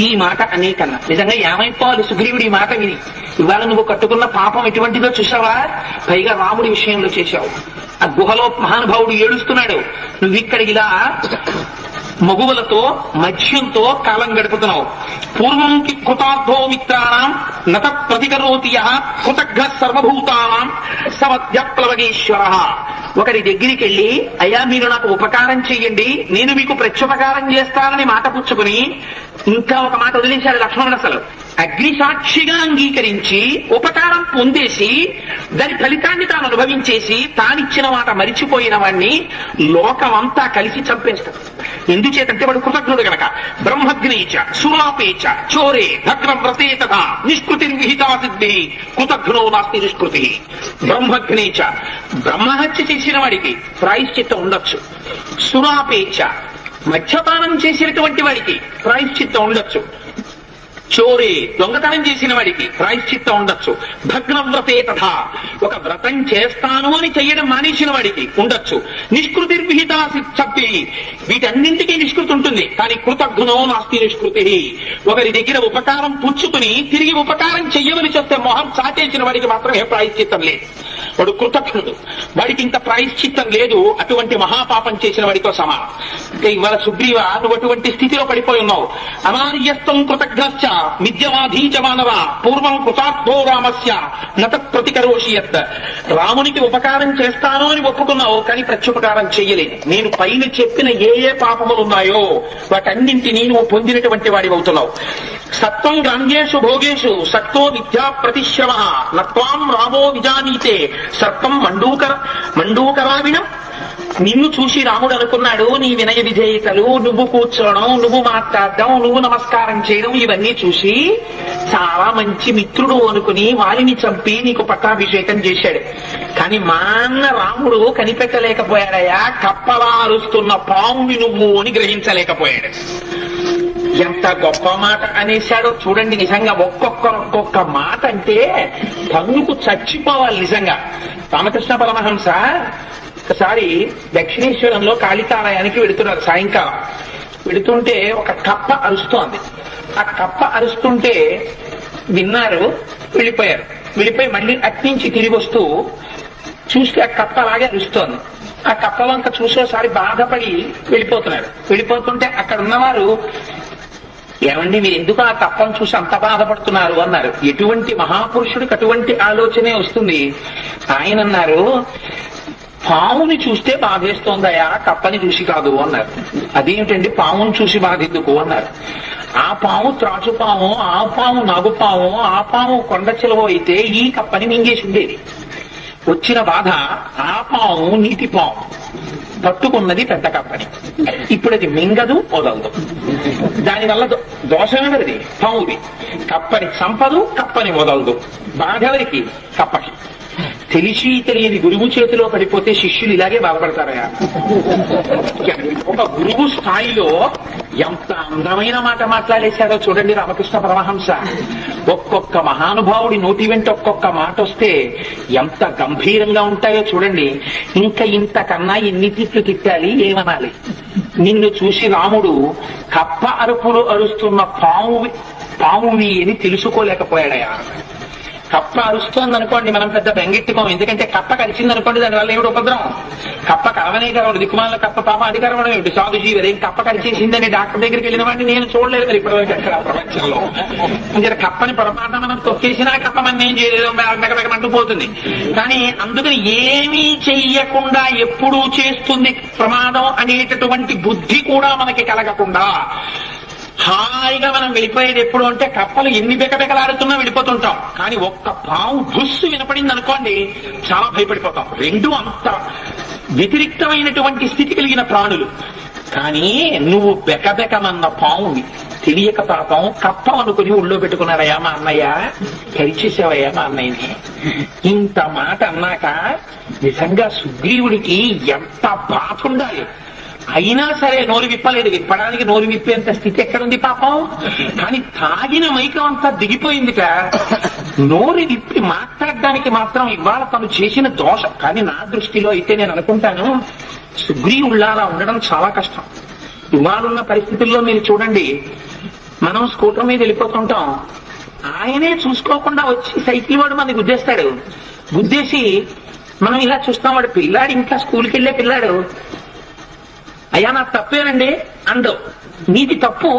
ఈ మాట అనేకన్నా నిజంగా ఏమైపోవాలి సుగ్రీవుడు ఈ మాట విని. ఇవాళ నువ్వు కట్టుకున్న పాపం ఎటువంటిదో చూసావా, పైగా రాముడి విషయంలో చేశావు. ఆ గుహలో మహానుభావుడు ఏడుస్తున్నాడు, నువ్వు ఇక్కడ ఇలా మగువలతో మధ్యంతో కాలం గడుపుతున్నావు. పూర్వం కృతార్థో మిత్రాణం నత ప్రతికరోతి కృతజ్ఞ సర్వభూతానాం సమధ్యప్లవగేశ్వర. ఒకరి దగ్గరికి వెళ్ళి, అయ్యా మీరు నాకు ఉపకారం చెయ్యండి, నేను మీకు ప్రత్యుపకారం చేస్తానని మాట పుచ్చుకుని ఇంకా ఒక మాట వదిలేశాడు లక్ష్మణుడు. అసలు అగ్నిసాక్షిగా అంగీకరించి ఉపకారం పొందేసి దాని ఫలితాన్ని తాను అనుభవించేసి తానిచ్చిన మాట మరిచిపోయిన వాణ్ణి లోకమంతా కలిసి చంపేస్తాడు. ఎందుచేతంటే వాడు కృతజ్ఞుడు గనక. బ్రహ్మగ్నేచ సురాపేచ చోరే భగ్రవ్రతే తథా నిష్కృతి విహితా సిద్ధి కృతజ్ఞో నాస్తి నిష్కృతి. బ్రహ్మగ్నేచ బ్రహ్మహత్య చేసిన వాడికి ప్రాయశ్చిత్తం ఉండొచ్చు. సురాపేచ మద్యపానం చేసినటువంటి వాడికి ప్రాయశ్చిత్తం ఉండొచ్చు. చోరే దొంగతనం చేసిన వాడికి ప్రాయశ్చిత్తం ఉండొచ్చు. భగ్నవ్రతే తథా ఒక వ్రతం చేస్తాను అని చెయ్యడం మానేసిన వాడికి ఉండొచ్చు. నిష్కృతిర్విహితా సిద్ధి వీటన్నింటికీ నిష్కృతి ఉంటుంది, కానీ కృతజ్ఞో నాస్తి నిష్కృతి. ఒకరి దగ్గర ఉపకారం పుచ్చుకుని తిరిగి ఉపకారం చెయ్యవలసి వస్తే మొహం చాటేసిన వాడికి మాత్రమే ప్రాయశ్చిత్తం లేదు. వాడు కృతజ్ఞుడు, వాడికి ఇంత ప్రాయశ్చిత్తం లేదు. అటువంటి మహాపాపం చేసిన వాడితో సమానం. ఇంకా ఇవాళ సుగ్రీవ నువ్వు అటువంటి స్థితిలో పడిపోయి ఉన్నావు. అనార్యస్తం కృతజ్ఞశ్చ మిథ్యవాధీచ మానవ పూర్వం కృతార్థో రామస్య నత ప్రతికరోషియత్. రామునికి ఉపకారం చేస్తాను అని ఒప్పుకున్నావు, కానీ ప్రత్యుపకారం చెయ్యలేదు. నేను పైన చెప్పిన ఏ ఏ పాపములు ఉన్నాయో వాటన్నింటినీ నువ్వు పొందినటువంటి వాడి అవుతున్నావు. సత్వం గ్రామ్యేషు భోగేషు సత్తో విద్యా ప్రతిశ్రమ నత్వాం రామో విజానీతే సర్పం మండూకరావిణం. నిన్ను చూసి రాముడు అనుకున్నాడు, నీ వినయ విధేయతలు, నువ్వు కూర్చోవడం, నువ్వు మాట్లాడడం, నువ్వు నమస్కారం చేయడం, ఇవన్నీ చూసి చాలా మంచి మిత్రుడు అనుకుని వారిని చంపి నీకు పట్టాభిషేకం చేశాడు. కానీ మా అన్న రాముడు కనిపెట్టలేకపోయాడయా, కప్పలా అరుస్తున్న పామువి నువ్వు అని గ్రహించలేకపోయాడు. ఎంత గొప్ప మాట అనేశాడో చూడండి. నిజంగా ఒక్కొక్క మాట అంటే తన్నుకు చచ్చిపోవాలి నిజంగా. రామకృష్ణ పరమహంస ఒకసారి దక్షిణేశ్వరంలో కాళికాలయానికి వెళుతున్నారు. సాయంకాలం వెళుతుంటే ఒక కప్ప అరుస్తోంది. ఆ కప్ప అరుస్తుంటే విన్నారు, వెళ్ళిపోయారు. వెళ్ళిపోయి మళ్ళీ అట్నుంచి తిరిగి వస్తూ చూస్తే ఆ కప్ప అలాగే అరుస్తోంది. ఆ కప్ప వంక చూసేసారి బాధపడి వెళ్ళిపోతున్నారు. వెళ్ళిపోతుంటే అక్కడ ఉన్నవారు, ఏమండి మీరు ఎందుకు ఆ కప్పను చూసి అంత బాధపడుతున్నారు అన్నారు. ఎటువంటి మహాపురుషుడికి అటువంటి ఆలోచనే వస్తుంది. ఆయన అన్నారు, పాముని చూస్తే బాధేస్తోందయా, కప్పని చూసి కాదు అన్నారు. అదేమిటండి పాముని చూసి బాధ ఎందుకు అన్నారు. ఆ పాము త్రాచుపాము, ఆ పాము నాగుపాము, ఆ పాము కొండ చిలవ అయితే ఈ కప్పని మింగేసి ఉండేది. వచ్చిన బాధ ఆ పాము నీటి పాము పట్టుకున్నది పెద్ద కప్పని. ఇప్పుడు అది మింగదు, వదలదు. దానివల్ల దోషం ఎవరిది? పాముది. కప్పని సంపదు, కప్పని వదలదు. బాధ ఎవరికి? కప్పకి. తెలిసి తెలియని గురువు చేతిలో పడిపోతే శిష్యులు ఇలాగే బాధపడతారయా. ఒక గురువు స్థాయిలో ఎంత అందమైన మాట మాట్లాడేశారో చూడండి రామకృష్ణ పరమహంస. ఒక్కొక్క మహానుభావుడి నోటి వెంట ఒక్కొక్క మాట వస్తే ఎంత గంభీరంగా ఉంటాయో చూడండి. ఇంకా ఇంతకన్నా ఎన్ని తిట్లు తిట్టాలి, ఏమనాలి? నిన్ను చూసి రాముడు కప్ప అరుపులు అరుస్తున్న పామువి అని తెలుసుకోలేకపోయాడయా. కప్ప అరుస్తోంది అనుకోండి, మనం పెద్ద బెంగెట్టుకోం. ఎందుకంటే కప్ప కరిచింది అనుకోండి, దానివల్ల ఏమిటి ఉపద్రవం? కప్ప కరవనే కరవడు, దిక్కుమాల కప్ప పాప అది కరవడం ఏమిటి? సాధు జీవరేం కప్ప కరిచేసిందని డాక్టర్ దగ్గరికి వెళ్ళిన వాడిని నేను చూడలేదు మరి ఇప్పటివరకు ఎక్కడ ప్రపంచంలో. ఇంకా కప్పని పొరపాటున మనం తొక్కేసినా కప్ప మనం ఏం చేయలేదు, మెగమెగమంటూ పోతుంది. కానీ అందుకని ఏమీ చెయ్యకుండా ఎప్పుడూ చేస్తుంది ప్రమాదం అనేటటువంటి బుద్ధి కూడా మనకి కలగకుండా హాయిగా మనం వెళ్ళిపోయేది ఎప్పుడు అంటే, కప్పలు ఎన్ని బెకబెకలాడుతున్నా వెళ్ళిపోతుంటాం. కానీ ఒక్క పాము బుస్సు వినపడింది అనుకోండి, చాలా భయపడిపోతాం. రెండు అంత వ్యతిరిక్తమైనటువంటి స్థితి కలిగిన ప్రాణులు. కానీ నువ్వు బెకబెకమన్న పామువి తెలియక పాపం కప్ప అనుకుని ఊళ్ళో పెట్టుకున్నాడయ్యా మా అన్నయ్య, కరిచేసావయ్యా మా అన్నయ్యని. ఇంత మాట అన్నాక నిజంగా సుగ్రీవుడికి ఎంత బాధ ఉండాలి. అయినా సరే నోరు విప్పలేదు. విప్పడానికి నోరు విప్పేంత స్థితి ఎక్కడుంది పాపం. కానీ తాగిన మైకం అంతా దిగిపోయిందిట. నోరు విప్పి మాట్లాడడానికి మాత్రం ఇవాళ తను చేసిన దోషం. కానీ నా దృష్టిలో అయితే నేను అనుకుంటాను, సుగ్రీవుళ్ళ అలా ఉండడం చాలా కష్టం. ఇవాళున్న పరిస్థితుల్లో మీరు చూడండి, మనం స్కూటర్ మీద వెళ్ళిపోతుంటాం, ఆయనే చూసుకోకుండా వచ్చి సైకిల్ వాడు మనకి గుద్దేస్తాడు. గుద్దేసి మనం ఇలా చూస్తాం, వాడు పిల్లాడు ఇంకా స్కూల్కి వెళ్ళే పిల్లాడు, అయ్యా నాకు తప్పేనండి అండవు. నీది తప్పు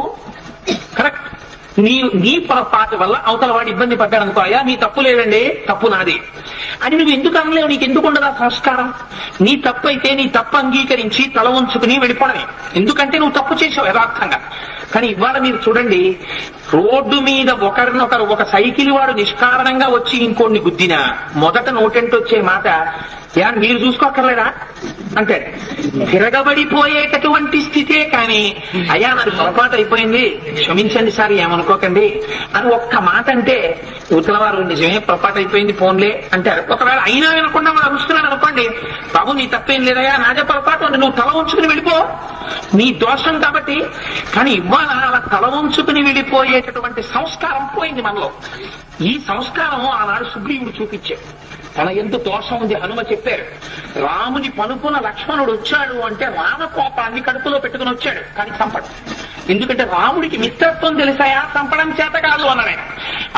కరెక్ట్, నీ పొరపాటు వల్ల అవతల వాడు ఇబ్బంది పడ్డాడు అనుకో, అయ్యా నీ తప్పు లేదండి, తప్పు నాది అని నువ్వు ఎందుకు అనలేవు? నీకు ఎందుకు ఉండదు సంస్కారం? నీ తప్పు అయితే నీ తప్పు అంగీకరించి తల ఉంచుకుని వెళ్ళిపోవడమే, ఎందుకంటే నువ్వు తప్పు చేసావు యథార్థంగా. కానీ ఇవాళ మీరు చూడండి, రోడ్డు మీద ఒకరినొకరు, ఒక సైకిల్ వాడు నిష్కారణంగా వచ్చి ఇంకోడిని గుద్దినా మొదట నోటెంట్ వచ్చే మాట, యా మీరు చూసుకోక్కర్లేదా అంటాడు. తిరగబడిపోయేటటువంటి స్థితే కానీ, అయ్యా నాకు పొరపాటు అయిపోయింది క్షమించండి సార్ ఏమనుకోకండి అని ఒక్క మాట అంటే ఉత్తర వారు నిజమే పొరపాటు అయిపోయింది ఫోన్లే అంటారు. ఒకవేళ అయినా వినకుండా మనం అరుస్తున్నాడు అనుకోండి, బాబు నీ తప్పేం లేదయా నాదే పొరపాటు అంటే నువ్వు తల ఉంచుకుని వెళ్ళిపో, నీ దోషం కాబట్టి. కానీ ఇవాళ అలా తల ఉంచుకుని వెళ్ళిపోయేటటువంటి సంస్కారం పోయింది మనలో. ఈ సంస్కారం ఆనాడు సుగ్రీవుడు చూపించాడు. తన ఎంత దోషం ఉంది హనుమ చెప్పారు. రాముని పనుకున్న లక్ష్మణుడు వచ్చాడు అంటే రామకోపాన్ని కడుపులో పెట్టుకుని వచ్చాడు, కానీ చంపడు. ఎందుకంటే రాముడికి మిత్రత్వం తెలిసాయా, చంపడం చేత కాదు అన్నాడు.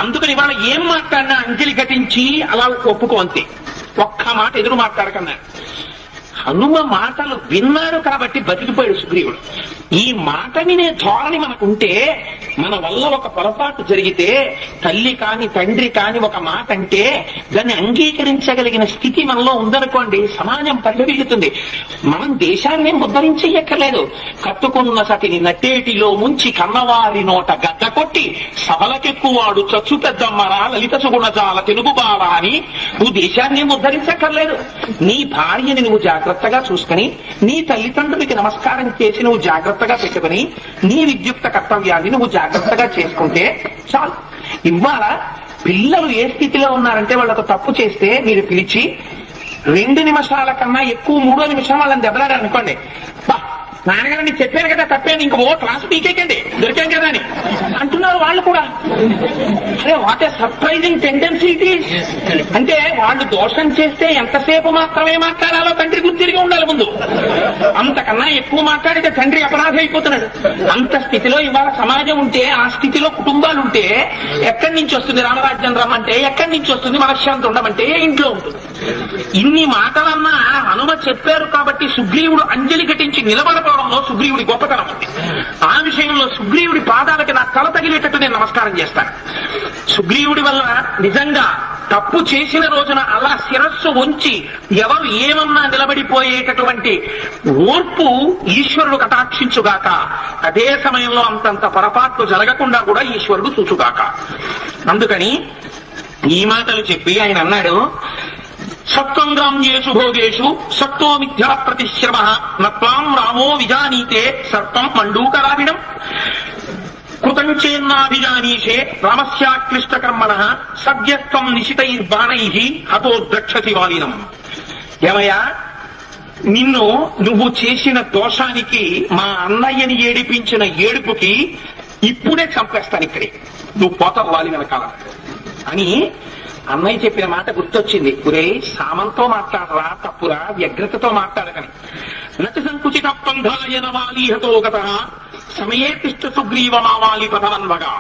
అందుకని ఇవాళ ఏం మాట్లాడినా అంజలి ఘటించి అలా ఒప్పుకో అంతే, ఒక్క మాట ఎదురు మాట్లాడకన్నాడు. హనుమ మాటలు విన్నాడు కాబట్టి బతికిపోయాడు సుగ్రీవుడు. ఈ మాట వినే ధోరణి మనకుంటే, మన వల్ల ఒక పొరపాటు జరిగితే తల్లి కాని తండ్రి కాని ఒక మాట అంటే దాన్ని అంగీకరించగలిగిన స్థితి మనలో ఉందనుకోండి, సమాజం పరిగెడుతుంది. మనం దేశాన్ని ఉద్ధరించక్కర్లేదు. కట్టుకున్న సతిని నట్టేటిలో ముంచి కన్నవారి నోట గద్ద కొట్టి సభలకెక్కువాడు చచ్చు పెద్దమ్మరా లలిత సుగుణజాల తెలుగు బాల అని నువ్వు దేశాన్ని ఉద్ధరించక్కర్లేదు. నీ భార్యని నువ్వు జాగ్రత్తగా చూసుకుని, నీ తల్లిదండ్రులకి నమస్కారం చేసి నువ్వు జాగ్రత్తగా పెట్టుకుని, నీ విద్యుక్త కర్తవ్యాన్ని నువ్వు జాగ్రత్తగా చేసుకుంటే చాలు. ఇవాళ పిల్లలు ఏ స్థితిలో ఉన్నారంటే, వాళ్ళకు తప్పు చేస్తే మీరు పిలిచి 2 నిమిషాల కన్నా ఎక్కువ 3వ నిమిషం వాళ్ళని దెబ్బలాడారు అనుకోండి, నాన్నగారు నేను చెప్పాను కదా తప్పేది, ఇంక క్లాస్ పీకేకండి దొరికాం కదా అని అంటున్నారు వాళ్ళు కూడా. అరే what a surprising tendency it is. అంటే వాళ్ళు దోషం చేస్తే ఎంతసేపు మాత్రమే మాట్లాడాలో తండ్రి గుర్తిరిగి ఉండాలి ముందు, అంతకన్నా ఎక్కువ మాట్లాడితే తండ్రి అపరాధి అయిపోతున్నాడు. అంత స్థితిలో ఇవాళ సమాజం ఉంటే, ఆ స్థితిలో కుటుంబాలు ఉంటే ఎక్కడి నుంచి వస్తుంది రామరాజ్యం రమ్మంటే, ఎక్కడి నుంచి వస్తుంది మనశ్శాంతి ఉండమంటే ఇంట్లో ఉంటుంది. ఇన్ని మాటలన్నా హనుమ చెప్పారు కాబట్టి సుగ్రీవుడు అంజలి ఘటించి నిలబడపోవడంలో సుగ్రీవుడి గొప్పతనం ఉంది. ఆ విషయంలో సుగ్రీవుడి పాదాలకి నా తల తగిలేటట్టు నేను నమస్కారం చేస్తాను. సుగ్రీవుడి వల్ల నిజంగా తప్పు చేసిన రోజున అలా శిరస్సు ఉంచి ఎవరు ఏమన్నా నిలబడిపోయేటటువంటి ఓర్పు ఈశ్వరుడు కటాక్షించుగాక. అదే సమయంలో అంతంత పొరపాట్లు జరగకుండా కూడా ఈశ్వరుడు చూచుగాక. అందుకని ఈ మాటలు చెప్పి ఆయన అన్నాడు, సత్వం గ్రామ్యేషు భోగేషు సత్వో మిథ్యా ప్రతిశ్రమ నత్వాం రామో విజానీతే సర్పం మండూకరావిడం కృతంచేన్నాభిజానీషే రామస్యాక్లిష్టకర్మణ సద్యస్త్వం నిశితైర్బాణై హతో ద్రక్షసి వాలినం. ఏమయ్యా, నువ్వు చేసిన దోషానికి, మా అన్నయ్యని ఏడిపించిన ఏడుపుకి ఇప్పుడే చంపేస్తాను, ఇక్కడే నువ్వు పోతావు వాలి వెనకాల అని అన్నయ్య చెప్పిన మాట గుర్తొచ్చింది. ఒరే సామంతో మాట్లాడరా, తప్పురా, వ్యగ్రతతో మాట్లాడకని. నటి సంకుచిత పంధాయన వాలీహతో గత సమయే తిష్ట సుగ్రీవ మావాలి పదవన్వగా.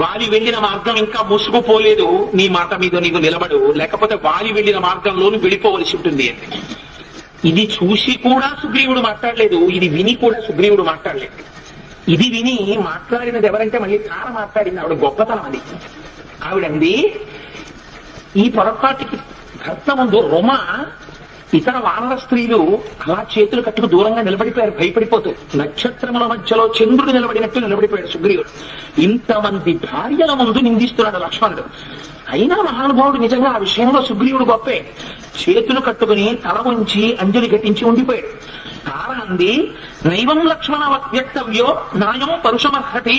వాలి వెళ్లిన మార్గం ఇంకా మూసుకుపోలేదు, నీ మాట మీద నీకు నిలబడు, లేకపోతే వాలి వెళ్లిన మార్గంలోనూ వెళ్ళిపోవలసి ఉంటుంది అని. ఇది చూసి కూడా సుగ్రీవుడు మాట్లాడలేదు, ఇది విని కూడా సుగ్రీవుడు మాట్లాడలేదు. ఇది విని మాట్లాడినది ఎవరంటే మళ్ళీ తార మాట్లాడింది. ఆవిడ గొప్పతనం అది. ఆవిడంది, ఈ పొరపాటుకి భర్త ముందు రొమ ఇతర వానర స్త్రీలు అలా చేతులు కట్టుకు దూరంగా నిలబడిపోయారు భయపడిపోతూ. నక్షత్రముల మధ్యలో చంద్రుడు నిలబడినట్టు నిలబడిపోయాడు సుగ్రీవుడు. ఇంతమంది భార్యల ముందు నిందిస్తున్నాడు లక్ష్మణుడు. అయినా మహానుభావుడు నిజంగా ఆ విషయంలో సుగ్రీవుడు గొప్పే. చేతులు కట్టుకుని తల ఉంచి అంజలి ఘటించి ఉండిపోయాడు. తార అంది, నైవం లక్ష్మణ వ్యక్తవ్యో నాయం పరుషమర్హతి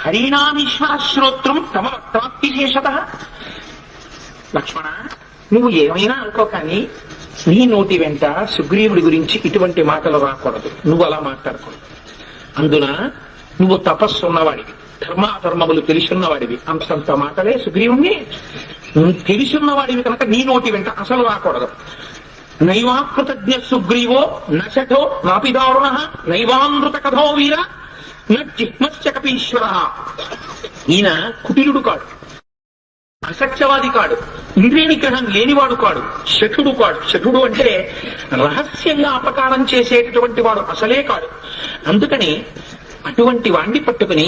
హరిణామీశ్వర శ్రోత్రం తమ వక్తాత్తిశేషత. లక్ష్మణ, నువ్వు ఏమైనా అనుకో, కానీ నీ నోటి వెంట సుగ్రీవుడి గురించి ఇటువంటి మాటలు రాకూడదు, నువ్వు అలా మాట్లాడకూడదు. అందున నువ్వు తపస్సు ఉన్నవాడివి, ధర్మాధర్మములు తెలుసున్నవాడివి, అంతంత మాటలే సుగ్రీవుణ్ణి తెలుసున్నవాడివి కనుక నీ నోటి వెంట అసలు రాకూడదు. నైవాకృతజ్ఞ సుగ్రీవో నశఠో నాపిదారుణ నైవామృత కథో వీర జిహ్మశ్చకపీశ్వర. ఈయన కుటిలుడు కాడు, అసత్యవాది కాడు, ఇంద్రియ నిగ్రహం లేనివాడు కాడు, శఠుడు కాడు. శఠుడు అంటే రహస్యంగా అపకారం చేసేటటువంటి వాడు అసలే కాడు. అందుకని అటువంటి వాణ్ణి పట్టుకుని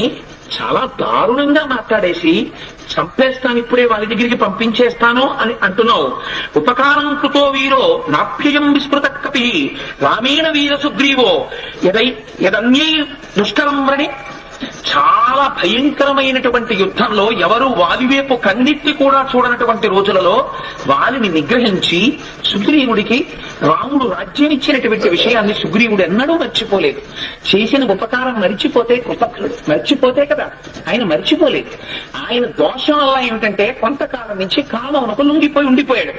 చాలా దారుణంగా మాట్లాడేసి చంపేస్తాను, ఇప్పుడే వాళ్ళ దగ్గరికి పంపించేస్తాను అని అంటున్నావు. ఉపకారం కృతో వీరో నాభ్యయం విస్మృత కపి రామేణ వీర సుగ్రీవో యదన్యై దుష్కరం వ్రణి. చాలా భయంకరమైనటువంటి యుద్ధంలో ఎవరు వాలివేపు కన్నెత్తి కూడా చూడనటువంటి రోజులలో వాలిని నిగ్రహించి సుగ్రీవుడికి రాముడు రాజ్యం ఇచ్చినటువంటి విషయాన్ని సుగ్రీవుడు ఎన్నడూ మర్చిపోలేదు. చేసిన ఉపకారం మరిచిపోతే కృతజ్ఞుడు, మర్చిపోతే కదా ఆయన మర్చిపోలేదు. ఆయన దోషం వల్ల ఏమిటంటే కొంతకాలం నుంచి కామమునకు లొంగిపోయి ఉండిపోయాడు.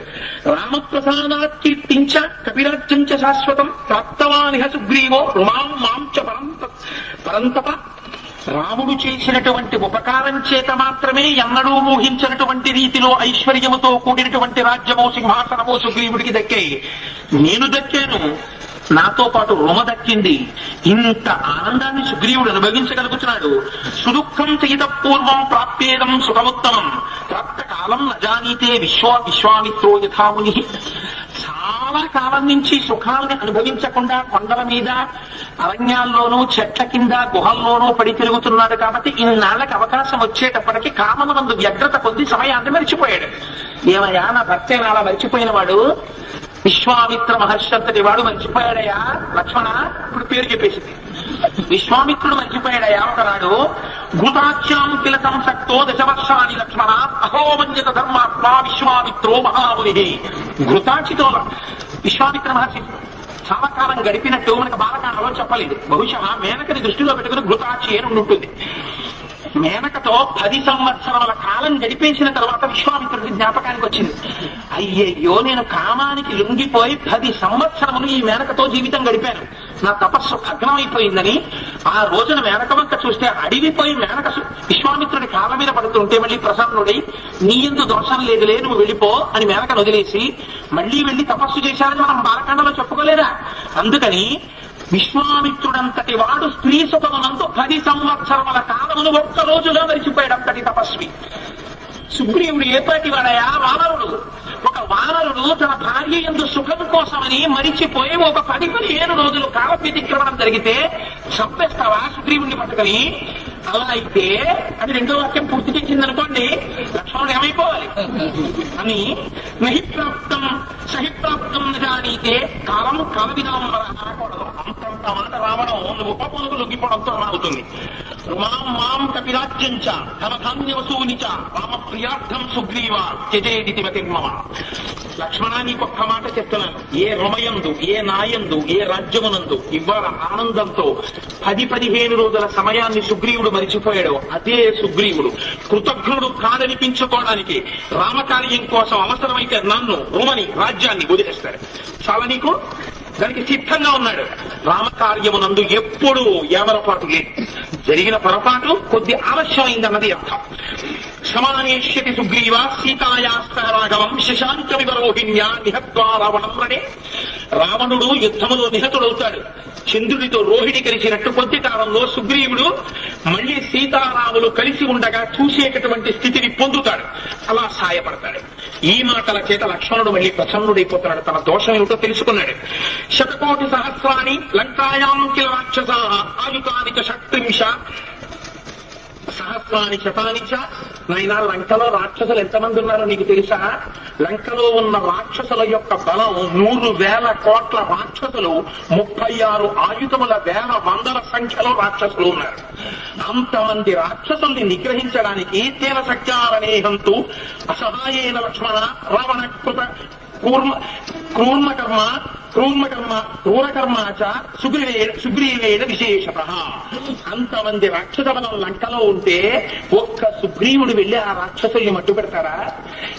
రామప్రసాదాకీర్తించ కపిరాజ్యం చ శాశ్వతం ప్రాప్తవానిహ సుగ్రీవో రుమాం మాం చ పరంతప. రాముడు చేసినటువంటి ఉపకారం చేత మాత్రమే ఎన్నడూ ఊహించినటువంటి రీతిలో ఐశ్వర్యముతో కూడినటువంటి రాజ్యమో సింహాసనమో సుగ్రీవుడికి దక్కాయి. నేను దక్కాను, నాతో పాటు రుమ దక్కింది. ఇంత ఆనందాన్ని సుగ్రీవుడు అనుభవించగలుగుతున్నాడు. సుదుఃఖం చేత పూర్వం ప్రాప్యేదం సుఖముత్తమం ప్రాప్తకాలం నజానీతే విశ్వామిత్రో యథాముని. చాలా కాలం నుంచి సుఖాలను అనుభవించకుండా కొండల మీద అరణ్యాల్లోనూ చెట్ల కింద గుహల్లోనూ పడి తిరుగుతున్నాడు. కాబట్టి ఇన్నాళ్ళకి అవకాశం వచ్చేటప్పటికి కామమునందు వ్యగ్రత పొంది సమయాన్ని మరిచిపోయాడు. ఏమయ్యా, నా భర్త అలా మరిచిపోయిన వాడు విశ్వామిత్ర మహర్షి అంతటి వాడు మర్చిపోయాడయా లక్ష్మణ. ఇప్పుడు పేరు చెప్పేసింది. విశ్వామిత్రుడు మర్చిపోయాడయా ఒకనాడు. ఘృతాచ్యాం కిల సంసక్తో దశవర్షాన్ని లక్ష్మణ అహోమంజత ధర్మాత్మా విశ్వామిత్రో మహాముని. ఘృతాచితో విశ్వామిత్ర మహర్షి చాలా కాలం గడిపినట్టు మనకు బాలకాండలో చెప్పలేదు. బహుశా మేనకని దృష్టిలో పెట్టుకుని ఘృతాచి అని ఉంటుంది. మేనకతో 10 సంవత్సరాల కాలం గడిపేసిన తర్వాత విశ్వామిత్రుడి జ్ఞాపకానికి వచ్చింది. అయ్యయ్యో, నేను కామానికి లొంగిపోయి 10 సంవత్సరములు ఈ మేనకతో జీవితం గడిపాను, నా తపస్సు భగ్నమైపోయిందని. ఆ రోజున మేనక వంక చూస్తే అడిగిపోయి మేనక విశ్వామిత్రుడి కాళ్ళ మీద పడుతుంటే మళ్ళీ ప్రసన్నుడై నీ ఎందు దోషం లేదులే, నువ్వు వెళ్ళిపో అని మేనకను వదిలేసి మళ్ళీ వెళ్లి తపస్సు చేశారని మనం బాలకాండలో చెప్పుకోలేదా? అందుకని విశ్వామిత్రుడంతటి వాడు స్త్రీ సుఖమునందు 10 సంవత్సరముల కాలమును ఒక్క రోజుగా మరిచిపోయాడు. అంతటి తపస్వి. సుగ్రీవుడు ఏపాటి వాడయా? వానరుడు. ఒక వానరుడు తన భార్య యందు సుఖం కోసమని మరిచిపోయి ఒక 10-15 రోజులు కాల వ్యతిక్రమణం జరిగితే చంపేస్తావా సుగ్రీవుడిని పట్టుకుని? అలా అయితే అది 2వ వాక్యం పూర్తి చేసిందనుకోండి, లక్ష్మణుడు ఏమైపోవాలి అని నహిప్రాప్తం సహిప్రాప్తం జానీతే కాలం కాలవిధానం అనకూడదు. అంతంత మాట రావడం నువ్వు ఉపపనుకు లొంగిపోవడంతో అవుతుంది. మాం మాం కపిరాజ్యంచ ధనధాన్య వసూనిచ రామ ప్రియార్థం సుగ్రీవ త్యజేదితి మతిర్మమ. లక్ష్మణ, నీకొక్క మాట చెప్తున్నాను. ఏ రుమయందు, ఏ నాయందు, ఏ రాజ్యమునందు ఇవాళ ఆనందంతో 10-15 రోజుల సమయాన్ని సుగ్రీవుడు మరిచిపోయాడు. అదే సుగ్రీవుడు కృతజ్ఞుడు కాదనిపించుకోవడానికి రామకార్యం కోసం అవసరమైతే నన్ను, రుమని, రాజ్యాన్ని వదిలేస్తాడు. చాలా నీకు దానికి సిద్ధంగా ఉన్నాడు. రామకార్యమునందు ఎప్పుడూ ఏమరపాటు లేదు. జరిగిన పొరపాటు కొద్ది ఆలస్యమైందన్నది అర్థం. సమానేష్యతి సుగ్రీవ సీతాయాస్త రాఘవం శశాంకమివ రోహిణ్యా నిహత్వా రావణంరనే. రావణుడు యుద్ధములో నిహతుడవుతాడు. చంద్రుడితో రోహిణి కలిసినట్టు కొద్ది కాలంలో సుగ్రీవుడు మళ్లీ సీతారాములు కలిసి ఉండగా చూసేటటువంటి స్థితిని పొందుతాడు. అలా సాయపడతాడు. ఈ మాటల చేత లక్ష్మణుడు మళ్లీ ప్రసన్నుడైపోతున్నాడు. తన దోషం ఏమిటో తెలుసుకున్నాడు. 100,000,000 సహస్రాన్ని లంకాయాం కిల రాక్షసా ఆయుధాని చ 30 సహస్రాని శతాని చ. నాయన, లంకలో రాక్షసులు ఎంతమంది ఉన్నారో నీకు తెలుసా? లంకలో ఉన్న రాక్షసుల యొక్క బలం 100,000 కోట్ల రాక్షసులు, 36 ఆయుధముల వేల వందల సంఖ్యలో రాక్షసులు ఉన్నారు. అంతమంది రాక్షసుల్ని నిగ్రహించడానికి తేన సఖ్యారనేహంతు అసహాయేన లక్ష్మణ రావణ కృత క్రూరకర్మాచ సుగ్రీవేణ విశేషత. అంతమంది రాక్షస బలం లంకలో ఉంటే ఒక్క సుగ్రీవుడు వెళ్లి ఆ రాక్షసుల్ని మట్టు పెడతాడా?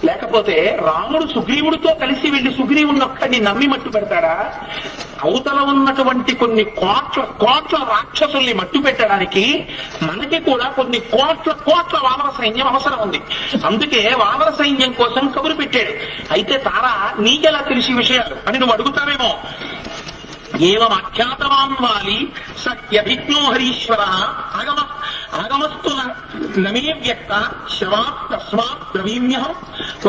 లేకపోతే రాముడు సుగ్రీవుడితో కలిసి వెళ్లి సుగ్రీవుడిని ఒక్కడిని నమ్మి మట్టు పెడతాడా? అవతల ఉన్నటువంటి కొన్ని కోట్ల రాక్షసుల్ని మట్టు పెట్టడానికి మనకి కూడా కొన్ని కోట్ల వానర సైన్యం అవసరం ఉంది. అందుకే వానర సైన్యం కోసం కబురు పెట్టాడు. అయితే తారా, నీకెలా తెలిసి విషయాలు అని నువ్వు అడుగుతావేమో. ఏవం అఖ్యాతవాన్ వాలి సత్యభిజ్ఞో హరీశ్వర ఆగమస్తు నమే వ్యక్త శవాత్ తస్మాత్ బ్రవీమ్యహం.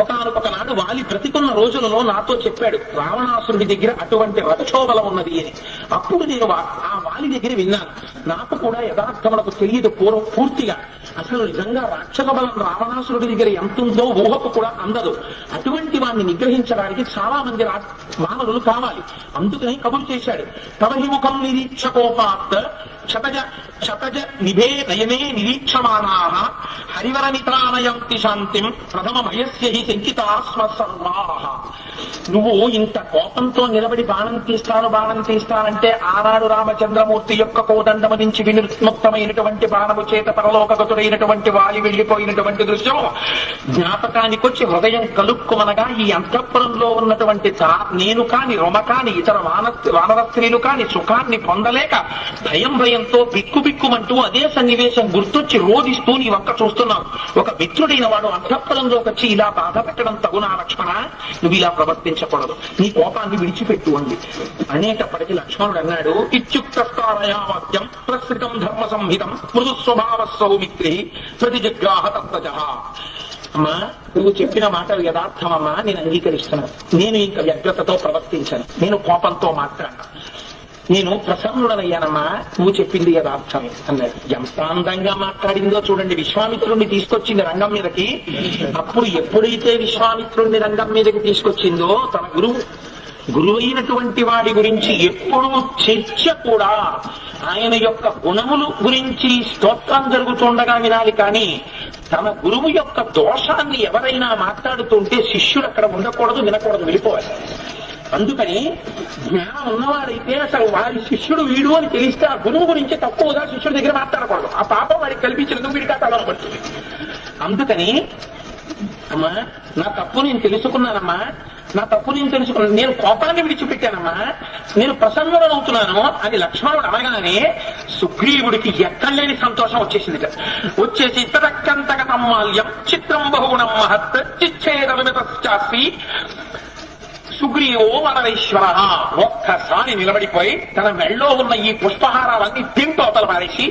ఒకనొకనాడు వాలి బ్రతికున్న రోజులలో నాతో చెప్పాడు, రావణాసురుడి దగ్గర అటువంటి రక్షోబలం ఉన్నది అని. అప్పుడు నేను ఆ వాలి దగ్గర విన్నాను. నాకు కూడా యథార్థములకు తెలియదు పూర్తిగా. అసలు నిజంగా రాక్షస బలం రావణాసురుడి దగ్గర ఎంతుందో ఊహకు కూడా అందదు. అటువంటి వాడిని నిగ్రహించడానికి చాలా మంది వానరులు కావాలి. అందుకని కబురు చేశాడు. తవహిముఖం నిరీక్షకోపాత్ క్షతజ నిభే నయనే నిరీక్షమాణాః హరివర నిత్రానయంతి శాంతిం ప్రథమ మయస్య హి శంకితాస్మ సర్వాః. నువ్వు ఇంత కోపంతో నిలబడి బాణం తీస్తానంటే ఆనాడు రామచంద్రమూర్తి యొక్క కోదండము నుంచి వినిర్ముక్తమైనటువంటి బాణము చేత పరలోకగతుడైనటువంటి వాలి వెళ్లిపోయినటువంటి దృశ్యం జ్ఞాపకానికొచ్చి హృదయం కలుక్కుమనగా ఈ అంతఃపురంలో ఉన్నటువంటి నేను కాని రొమ కాని ఇతర వానర స్త్రీలు కాని సుఖాన్ని పొందలేక భయంతో బిక్కుబిక్కుమంటూ అదే సన్నివేశం గుర్తొచ్చి రోధిస్తూ నీ వంక చూస్తున్నావు. ఒక మిత్రుడైన వాడు అంతఃపురంలోకి వచ్చి ఇలా బాధ పెట్టడం తగునా లక్ష్మణ? నువ్వు ఇలా ప్రవర్తించకూడదు, నీ కోపాన్ని విడిచిపెట్టు అంది. అనేటప్పటికీ లక్ష్మణుడు అన్నాడు, ఇత్యుక్తస్తారయా వాక్యం ప్రసృతం ధర్మ సంహితం మృదు స్వభావ సౌమిత్రి ప్రతిజగ్రాహ తత్తజః. అమ్మా, నువ్వు చెప్పిన మాటలు యథార్థమమ్మా, నేను అంగీకరిస్తున్నాను. నేను ఇంకా వ్యగ్రతతో ప్రవర్తించాను, నేను కోపంతో మాట్లాడాను, నేను ప్రసన్నుడనయ్యానమ్మా, నువ్వు చెప్పింది యథార్థమే అన్నాడు. ఎంత అందంగా మాట్లాడిందో చూడండి. విశ్వామిత్రుడిని తీసుకొచ్చింది రంగం మీదకి. అప్పుడు ఎప్పుడైతే విశ్వామిత్రుడిని రంగం మీదకి తీసుకొచ్చిందో తన గురువైనటువంటి వాడి గురించి ఎప్పుడూ చర్చ కూడా ఆయన యొక్క గుణములు గురించి స్తోత్రం జరుగుతుండగా వినాలి. కానీ తన గురువు యొక్క దోషాన్ని ఎవరైనా మాట్లాడుతుంటే శిష్యుడు అక్కడ ఉండకూడదు, వినకూడదు, వెళ్ళిపోవాలి. అందుకని జ్ఞానం ఉన్నవాడైతే అసలు వారి శిష్యుడు వీడు అని తెలిస్తే ఆ గురువు గురించి తక్కువగా శిష్యుడి దగ్గర మాట్లాడకూడదు. ఆ పాపం వాడికి కల్పించినందుకు వీడికి ఆ తలం పడుతుంది. అందుకని అమ్మా, నా తప్పు నేను తెలుసుకున్నానమ్మా, నేను కోపాన్ని విడిచిపెట్టానమ్మా, నేను ప్రసన్నుడనవుతున్నాను అని లక్ష్మణుడు అనగానే సుగ్రీవుడికి ఎక్కడలేని సంతోషం వచ్చేసి తదక్కంతక సమ్మాల్యం చిత్రం బహుగుణం మహత్ చిచ్ఛేద విమతశ్చాస్తి సుగ్రీవో వనరేశ్వర. ఒక్కసారి నిలబడిపోయి తన మెళ్ళో ఉన్న ఈ పుష్పహారాలన్నీ తింటోతలు పారేసి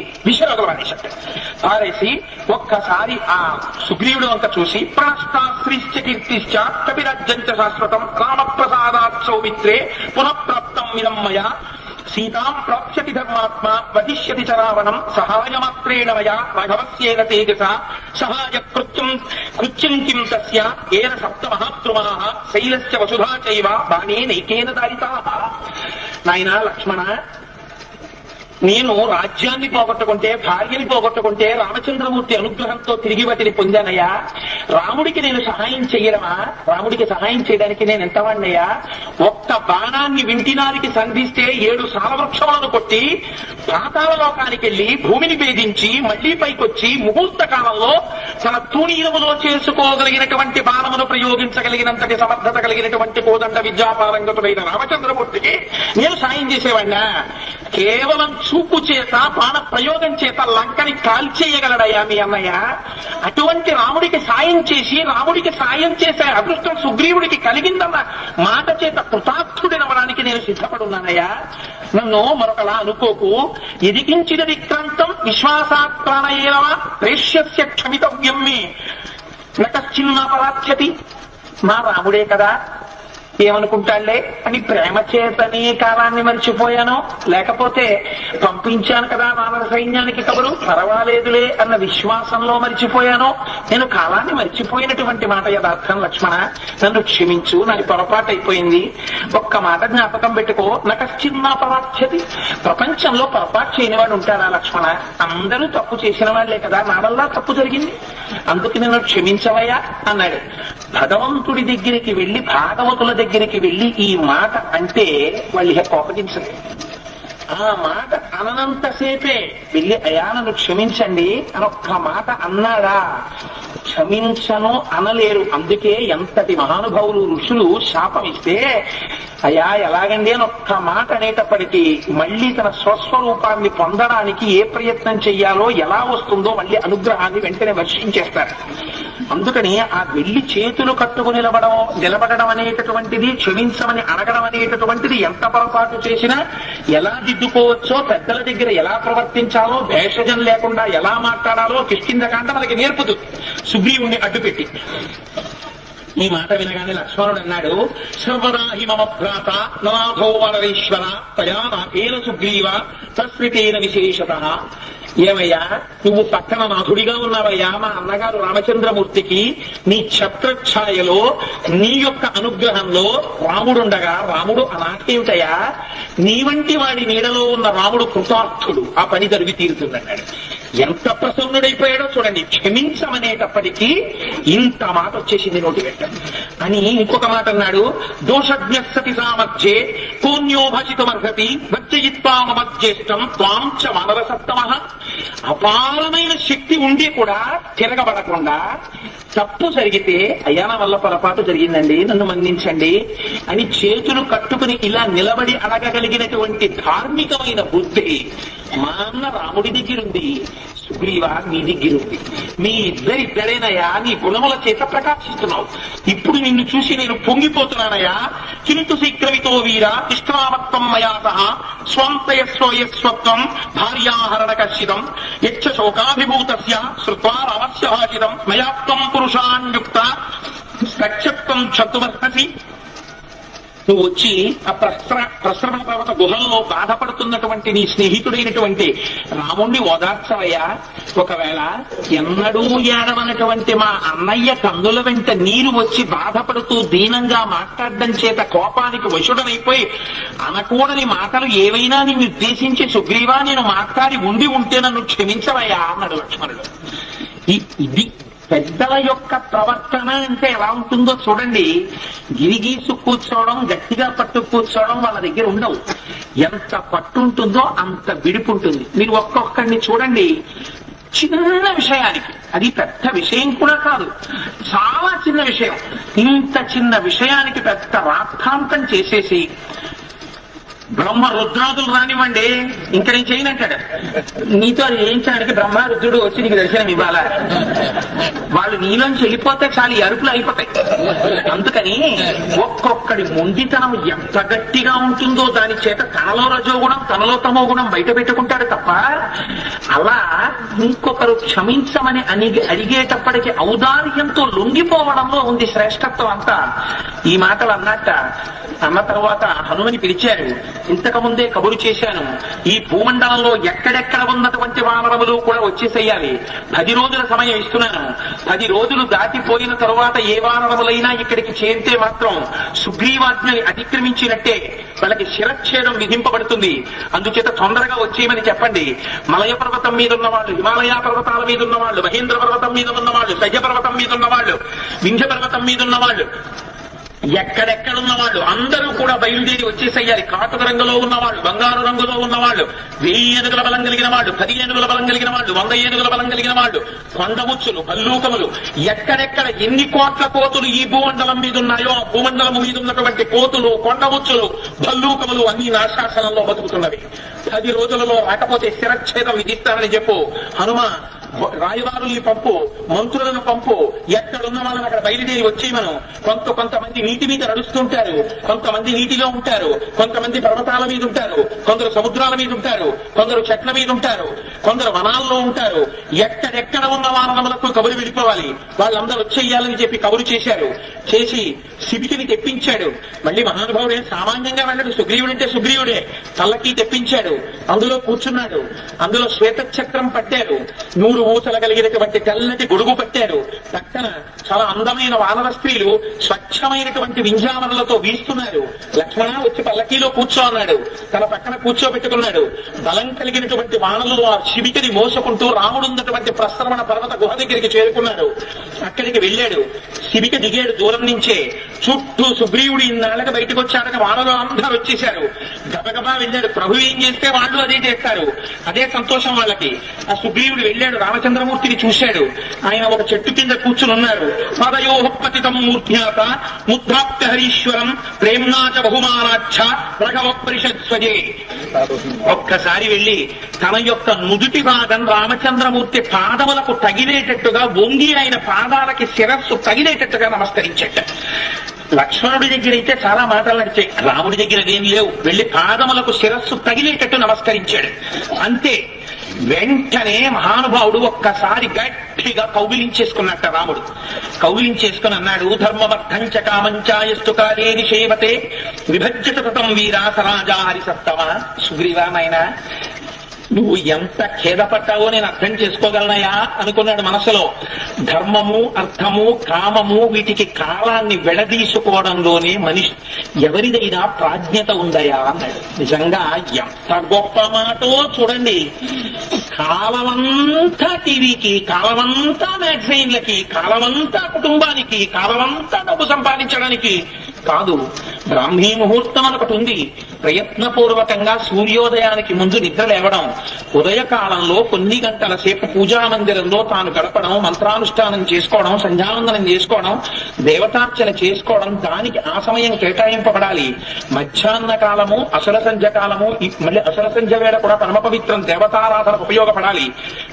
ఒక్కసారి ఆ సుగ్రీవుడు వంక చూసి ప్రణష్టాశ్రీశ్చ కీర్తిశ్చ కపిరాజ్యంచ శాశ్వతం రామప్రసాదాత్ సౌమిత్రే పునఃప్రాప్తం వినమ్మయ సీతాం ప్రాప్స్యతి ధర్మాత్మ వదిష్యతి చ రావణం సహాయమాత్రేణ మయా రాఘవస్యేన తేజస సహాయ కృత్యం కిం తస్య ఏన సప్త మహాద్రుమాః శైలస్య వసుధా చైవ బాణేనైకేన దారితాః. నాయనా లక్ష్మణ, నేను రాజ్యాన్ని పోగొట్టుకుంటే, భార్యని పోగొట్టుకుంటే రామచంద్రమూర్తి అనుగ్రహంతో తిరిగి వాటిని పొందానయ్యా. రాముడికి నేను సహాయం చెయ్యడమా? రాముడికి సహాయం చేయడానికి నేను ఎంతవాణ్ణయ్యా? ఒక్క బాణాన్ని వింటినారికి సంధిస్తే 7 సాలవృక్షములను కొట్టి పాతాళ లోకానికి వెళ్లి భూమిని భేదించి మళ్లీ పైకొచ్చి ముహూర్త కాలంలో తన తూణీరములో చేసుకోగలిగినటువంటి బాణమును ప్రయోగించగలిగినంతటి సమర్థత కలిగినటువంటి కోదండ విద్యాపారంగతుడైన రామచంద్రమూర్తికి నేను సాయం చేసేవాడినా? కేవలం చూపు చేత, బాణ ప్రయోగం చేత లంకని కాల్చేయగలడయ్యా మీ అన్నయ్య. అటువంటి రాముడికి సాయం చేసే అదృష్టం సుగ్రీవుడికి కలిగిందన్న మాట చేత కృతార్థుడినవడానికి నేను సిద్ధపడున్నానయ్యా. నన్ను మరొకలా అనుకోకు. ఎదిగించిన విక్రాంతం విశ్వాసాత్ ప్రాణయేనవా ప్రేష్యస్య క్షమితవ్యం మే నకశ్చిన్నాపరాధ్యతి. మా రాముడే కదా, ఏమనుకుంటాళ్లే అని ప్రేమ చేతనే కాలాన్ని మర్చిపోయాను, లేకపోతే పంపించాను కదా వానర సైన్యానికి కబురు, పర్వాలేదులే అన్న విశ్వాసంలో మర్చిపోయాను. నేను కాలాన్ని మర్చిపోయినటువంటి మాట యథార్థం లక్ష్మణ. నన్ను క్షమించు, నాది పొరపాటు అయిపోయింది. ఒక్క మాట జ్ఞాపకం పెట్టుకో, నకశ్చిన్నాపరాధ్యతి. ప్రపంచంలో పొరపాటు చేయని వాడు ఉంటాడా లక్ష్మణ? అందరూ తప్పు చేసిన వాళ్ళే కదా, నా వల్ల తప్పు జరిగింది, అందుకు నన్ను క్షమించవయ్యా అన్నాడు. భగవంతుడి దగ్గరికి వెళ్లి, భాగవతుల దగ్గరికి వెళ్లి ఈ మాట అంటే వాళ్ళు ఇక కోపగించరు. ఆ మాట అననంతసేపే వెళ్ళి అయ్యా నన్ను క్షమించండి అని ఒక్క మాట అన్నాడా క్షమించను అనలేరు. అందుకే ఎంతటి మహానుభావులు ఋషులు శాపం ఇస్తే అయ్యా ఎలాగండి అని ఒక్క మాట అనేటప్పటికీ మళ్ళీ తన స్వస్వరూపాన్ని పొందడానికి ఏ ప్రయత్నం చెయ్యాలో ఎలా వస్తుందో మళ్ళీ అనుగ్రహాన్ని వెంటనే వర్షించేస్తారు. అందుకని ఆ వెళ్ళి చేతులు కట్టుకుని నిలబడడం అనేటటువంటిది, క్షమించమని అడగడం అనేటటువంటిది ఎంత పొరపాటు చేసినా ఎలా దిద్దుకోవచ్చో, పెద్దల దగ్గర ఎలా ప్రవర్తించాలో, భేషజం లేకుండా ఎలా మాట్లాడాలో కిష్కింధకాండ మనకి నేర్పుతుంది సుగ్రీవుణ్ణి అడ్డుపెట్టి. ఈ మాట వినగానే లక్ష్మణుడు అన్నాడు, సర్వరాహి మమ భ్రాత ననాథో వనరీశ్వర తయా నాకేన సుగ్రీవ తస్మితేన విశేషత. ఏమయ్యా నువ్వు పక్కన నాథుడిగా ఉన్నావయ్యా, మా అన్నగారు రామచంద్రమూర్తికి నీ ఛత్రఛాయలో నీ యొక్క అనుగ్రహంలో రాముడుండగా రాముడు అనాథేమిటయా, నీ వంటి వాడి నీడలో ఉన్న రాముడు కృతార్థుడు, ఆ పని జరిగి తీరుతుందన్నాడు. ఎంత ప్రసన్నుడైపోయాడో చూడండి. క్షమించమనేటప్పటికీ ఇంత మాట వచ్చేసింది నోటి వెంట అని ఇంకొక మాట అన్నాడు, దోషజ్ఞ సతి సామర్థ్యే కోన్యోభసితమర్హతి భక్తయిత్వా మమజ్యేష్టం త్వాం చ మనరసత్తమః. అపారమైన శక్తి ఉండి కూడా తిరగబడకుండా తప్పు జరిగితే అయ్యా నా వల్ల పొరపాటు జరిగిందండి నన్ను మన్నించండి అని చేతులు కట్టుకుని ఇలా నిలబడి అడగగలిగినటువంటి ధార్మికమైన బుద్ధి మా అన్న రాముడి దగ్గరుంది, సుగ్రీవ నీ దగ్గరుంది. మీ ఇద్దరిద్దరేనయ్యా నీ గుణముల చేత ప్రకాశిస్తున్నావు. ఇప్పుడు నిన్ను చూసి నేను పొంగిపోతున్నానయ్యా. కింటు శీఘ్రవితో వీర ఇష్టామత్వం మయాత స్వంతయస్వయస్వత్వం భార్యాహరణ కర్షితం యచ్చ శోకాభిభూతస్య శ్రుత్వా రామస్య భాషితం మయాత్వం పురుషాన్యుక్త సఖ్యత్వం చతుమర్హసి. నువ్వు వచ్చి ఆ ప్రసరణ పర్వత గుహల్లో బాధపడుతున్నటువంటి నీ స్నేహితుడైనటువంటి రాముణ్ణి ఓదార్చవయ్యా. ఒకవేళ ఎన్నడూ ఏడవనటువంటి మా అన్నయ్య కన్నుల వెంట నీరు వచ్చి బాధపడుతూ దీనంగా మాట్లాడడం చేత కోపానికి వశుడనైపోయి అనకూడని మాటలు ఏవైనా నిన్ను ఉద్దేశించి సుగ్రీవా నేను మాట్లాడి ఉంటే నన్ను క్షమించవయ్యా అన్నాడు లక్ష్మణుడు. ఇది పెద్దల యొక్క ప్రవర్తన అంటే ఎలా ఉంటుందో చూడండి. గిరిగీసు కూర్చోవడం, గట్టిగా పట్టు కూర్చోవడం వాళ్ళ దగ్గర ఉండవు. ఎంత పట్టుంటుందో అంత విడిపుంటుంది. మీరు ఒక్కొక్కడిని చూడండి, చిన్న విషయానికి, అది పెద్ద విషయం కూడా కాదు, చాలా చిన్న విషయం, ఇంత చిన్న విషయానికి పెద్ద రాద్ధాంతం చేసేసి బ్రహ్మ రుద్రాదులు రానివ్వండి ఇంకా నేను చేయనంటాడు. నీతో అది చేయించడానికి బ్రహ్మ రుద్రుడు వచ్చి నీకు దర్శనం ఇవ్వాలా? వాళ్ళు నీలోంచి వెళ్ళిపోతే చాలు అరుపులు అయిపోతాయి. అందుకని ఒక్కొక్కడి మొండితనం ఎంత గట్టిగా ఉంటుందో దాని చేత తనలో రజోగుణం తనలో తమో గుణం బయట పెట్టుకుంటాడు తప్ప అలా ఇంకొకరు క్షమించమని అడిగేటప్పటికి ఔదార్యంతో లొంగిపోవడంలో ఉంది శ్రేష్టత్వం అంతా. ఈ మాటలు అన్న తర్వాత హనుమని పిలిచారు. ఇంతకు ముందే కబురు చేశాను, ఈ భూమండలంలో ఎక్కడెక్కడ ఉన్నటువంటి వానరములు కూడా వచ్చేసేయాలి. 10 రోజుల సమయం ఇస్తున్నాను. 10 రోజులు దాటిపోయిన తరువాత ఏ వానరములైనా ఇక్కడికి చేరితే మాత్రం సుగ్రీవాజ్ఞని అతిక్రమించినట్టే, వాళ్ళకి శిరచ్ఛేదం విధింపబడుతుంది. అందుచేత తొందరగా వచ్చేయమని చెప్పండి. మలయ పర్వతం మీద ఉన్న వాళ్ళు, హిమాలయ పర్వతాల మీద ఉన్న వాళ్ళు, మహేంద్ర పర్వతం మీద ఉన్న వాళ్ళు, సహ్య పర్వతం మీద ఉన్న వాళ్ళు, వింధ్య పర్వతం మీద ఉన్న వాళ్ళు, ఎక్కడెక్కడున్న వాళ్ళు అందరూ కూడా బయలుదేరి వచ్చేసేయాలి. కాటుక రంగులో ఉన్నవాళ్ళు, బంగారు రంగులో ఉన్నవాళ్ళు, 1000 ఏనుగుల బలం కలిగిన వాళ్ళు, 10 ఏనుగుల బలం కలిగిన వాళ్ళు, 100 ఏనుగుల బలం కలిగిన వాళ్ళు, కొండముచ్చులు, భల్లూకములు, ఎక్కడెక్కడ ఎన్ని కోట్ల కోతులు ఈ భూమండలం మీద ఉన్నాయో ఆ భూమండలం మీద ఉన్నటువంటి కోతులు, కొండముచ్చులు, భల్లూకములు అన్ని నాశాసనంలో బతుకుతున్నవి. 10 రోజులలో రాకపోతే శిరచ్ఛేదం విధిస్తానని చెప్పు. హనుమ రాయవారుల్ని పంపు, మంత్రులను పంపు, ఎక్కడున్న వాళ్ళని అక్కడ బయలుదేరి వచ్చేయమను. కొంతమంది నీటి మీద నడుస్తుంటారు, కొంతమంది నీటిలో ఉంటారు, కొంతమంది పర్వతాల మీద ఉంటారు, కొందరు సముద్రాల మీద ఉంటారు, కొందరు చెట్ల మీద ఉంటారు, కొందరు వనాల్లో ఉంటారు. ఎక్కడెక్కడ ఉన్న వానరములకు కబురు వెళ్ళిపోవాలి. వాళ్ళందరూ వచ్చేయాలని చెప్పి కబురు చేశారు. చేసి శిబికిని తెప్పించాడు. మళ్ళీ మహానుభావుడే సామాన్యంగా వెళ్ళడు, సుగ్రీవుడు అంటే సుగ్రీవుడే. పల్లకి తెప్పించాడు, అందులో కూర్చున్నాడు. అందులో శ్వేతచక్రం పట్టారు, 100 ఊసల కలిగినటువంటి తెల్లటి గొడుగు పట్టారు. పక్కన చాలా అందమైన వానర స్త్రీలు స్వచ్ఛమైనటువంటి వింజామరలతో వీస్తున్నారు. లక్ష్మణ వచ్చి పల్లకీలో కూర్చో అన్నాడు. తన పక్కన కూర్చోబెట్టుకున్నాడు. బలం కలిగినటువంటి వానలు ఆ శిబికని మోసుకుంటూ రాముడు ఉన్నటువంటి ప్రసరణ పర్వత గుహ దగ్గరికి చేరుకున్నాడు. అక్కడికి వెళ్ళాడు. శిబిక దిగాడు దూరం నుంచే. చుట్టూ సుగ్రీవుడు ఇన్నాళ్ళకి బయటకు వచ్చాడని వానలు అందరూ వచ్చేశారు. గబగబా వెళ్ళాడు. ప్రభు ఏం చేస్తే వాళ్ళు అదే చేస్తారు, అదే సంతోషం వాళ్ళకి. ఆ సుగ్రీవుడు వెళ్ళాడు. రామచంద్రమూర్తిని చూశాడు. ఆయన ఒక చెట్టు కింద కూర్చుని ఉన్నారు. పదయోః పతితం మూర్ధ్యాత ముద్రాప్య హరీశ్వరం ప్రేమ్నాచ బహుమానాచ్ఛ రఘవ పరిషత్స్వజే. ఒక్కసారి వెళ్ళి తన యొక్క నుదుటి భాగం రామచంద్రమూర్తి పాదములకు తగిలేటట్టుగా వంగి ఆయన పాదాలకి శిరస్సు తగిలేటట్టుగా నమస్కరించట. లక్ష్మణుడి దగ్గర అయితే చాలా మాటలు నడిచాయి, రాముడి దగ్గర అదేం లేవు. వెళ్లి పాదములకు శిరస్సు తగిలేటట్టు నమస్కరించాడు. అంతే, వెంటనే మహానుభావుడు ఒక్కసారి గట్టిగా కౌగిలించేసుకున్నట్ట. రాముడు కౌగిలించేసుకుని అన్నాడు, ధర్మవర్ధంచ కామంచాయస్తు కాలేని సేవతే విభజ్యత కృతం వీరా సరాజా హరిసత్తమ. సుగ్రీవా నాయనా, నువ్వు ఎంత ఖేదపడ్డావో నేను అర్థం చేసుకోగలనయా అనుకున్నాడు మనసులో. ధర్మము, అర్థము, కామము వీటికి కాలాన్ని విడదీసుకోవడంలోనే మనిషి ఎవరిదైనా ప్రాజ్ఞత ఉందయా అన్నాడు. నిజంగా ఎంత గొప్ప మాటో చూడండి. కాలమంతా టీవీకి, కాలమంతా మ్యాగజైన్లకి, కాలమంతా కుటుంబానికి, కాలమంతా డబ్బు సంపాదించడానికి కాదు. బ్రాహ్మీ ముహూర్తం ఒకటి ఉంది. ప్రయత్నపూర్వకంగా సూర్యోదయానికి ముందు నిద్ర లేవడం, ఉదయకాలంలో కొన్ని గంటల సేపు పూజా మందిరంలో తాను గడపడం, మంత్రానుష్ఠానం చేసుకోవడం, సంధ్యావందనం చేసుకోవడం, దేవతార్చన చేసుకోవడం, దానికి ఆ సమయం కేటాయింపబడాలి. మధ్యాహ్న కాలము, అసుర సంధ్య కాలము, మళ్ళీ అసుర సంధ్య వేళ కూడా పరమ పవిత్రం, దేవతారాధనకు ఉపయోగపడాలి.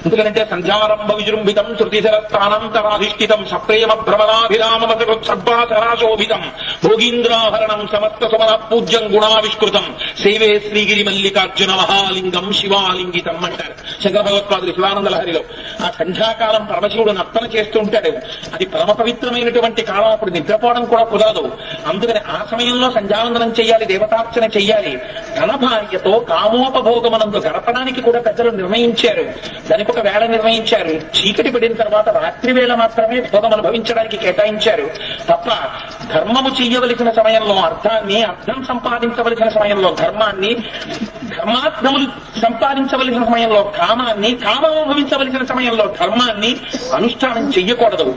ఎందుకంటే సంధ్యారంభ విజృంభితం శృతిశరస్థానంతరాధిష్ఠితం సప్రేమ భ్రమరాభిరామసర్వాసరాశోభితం భోగీంద్రాహరణం సమస్త సుమన పూజ్యం గుణావిష్కృతం సేవే శ్రీగిరి మల్లికార్జున మహాలింగం శివాలింగితం అంటారు శంకర భగవత్పాదులు శివానంద లహరిలో. ఆ సంధ్యాకాలం పరమశివుడు నర్తన చేస్తుంటాడు. అది పరమ పవిత్రమైనటువంటి కాలం. అప్పుడు నిద్రపోవడం కూడా కుదరదు. అందుకని ఆ సమయంలో సంధ్యావందనం చెయ్యాలి, దేవతార్చన చెయ్యాలి. తన భార్యతో కామోపభోగమనందు గడపడానికి కూడా పెద్దలు నిర్ణయించారు. దానికి ఒక వేళ నిర్ణయించారు. చీకటి పడిన తర్వాత రాత్రి వేళ మాత్రమే భోగం అనుభవించడానికి కేటాయించారు తప్ప ధర్మము చెయ్యవలసిన సమయంలో అర్థాన్ని, అర్థం సంపాదించవలసిన సమయంలో ధర్మాన్ని, ధర్మార్థములు సంపాదించవలసిన సమయంలో కామాన్ని, కామం అనుభవించవలసిన సమయంలో ధర్మాన్ని అనుష్ఠానం చెయ్యకూడదు.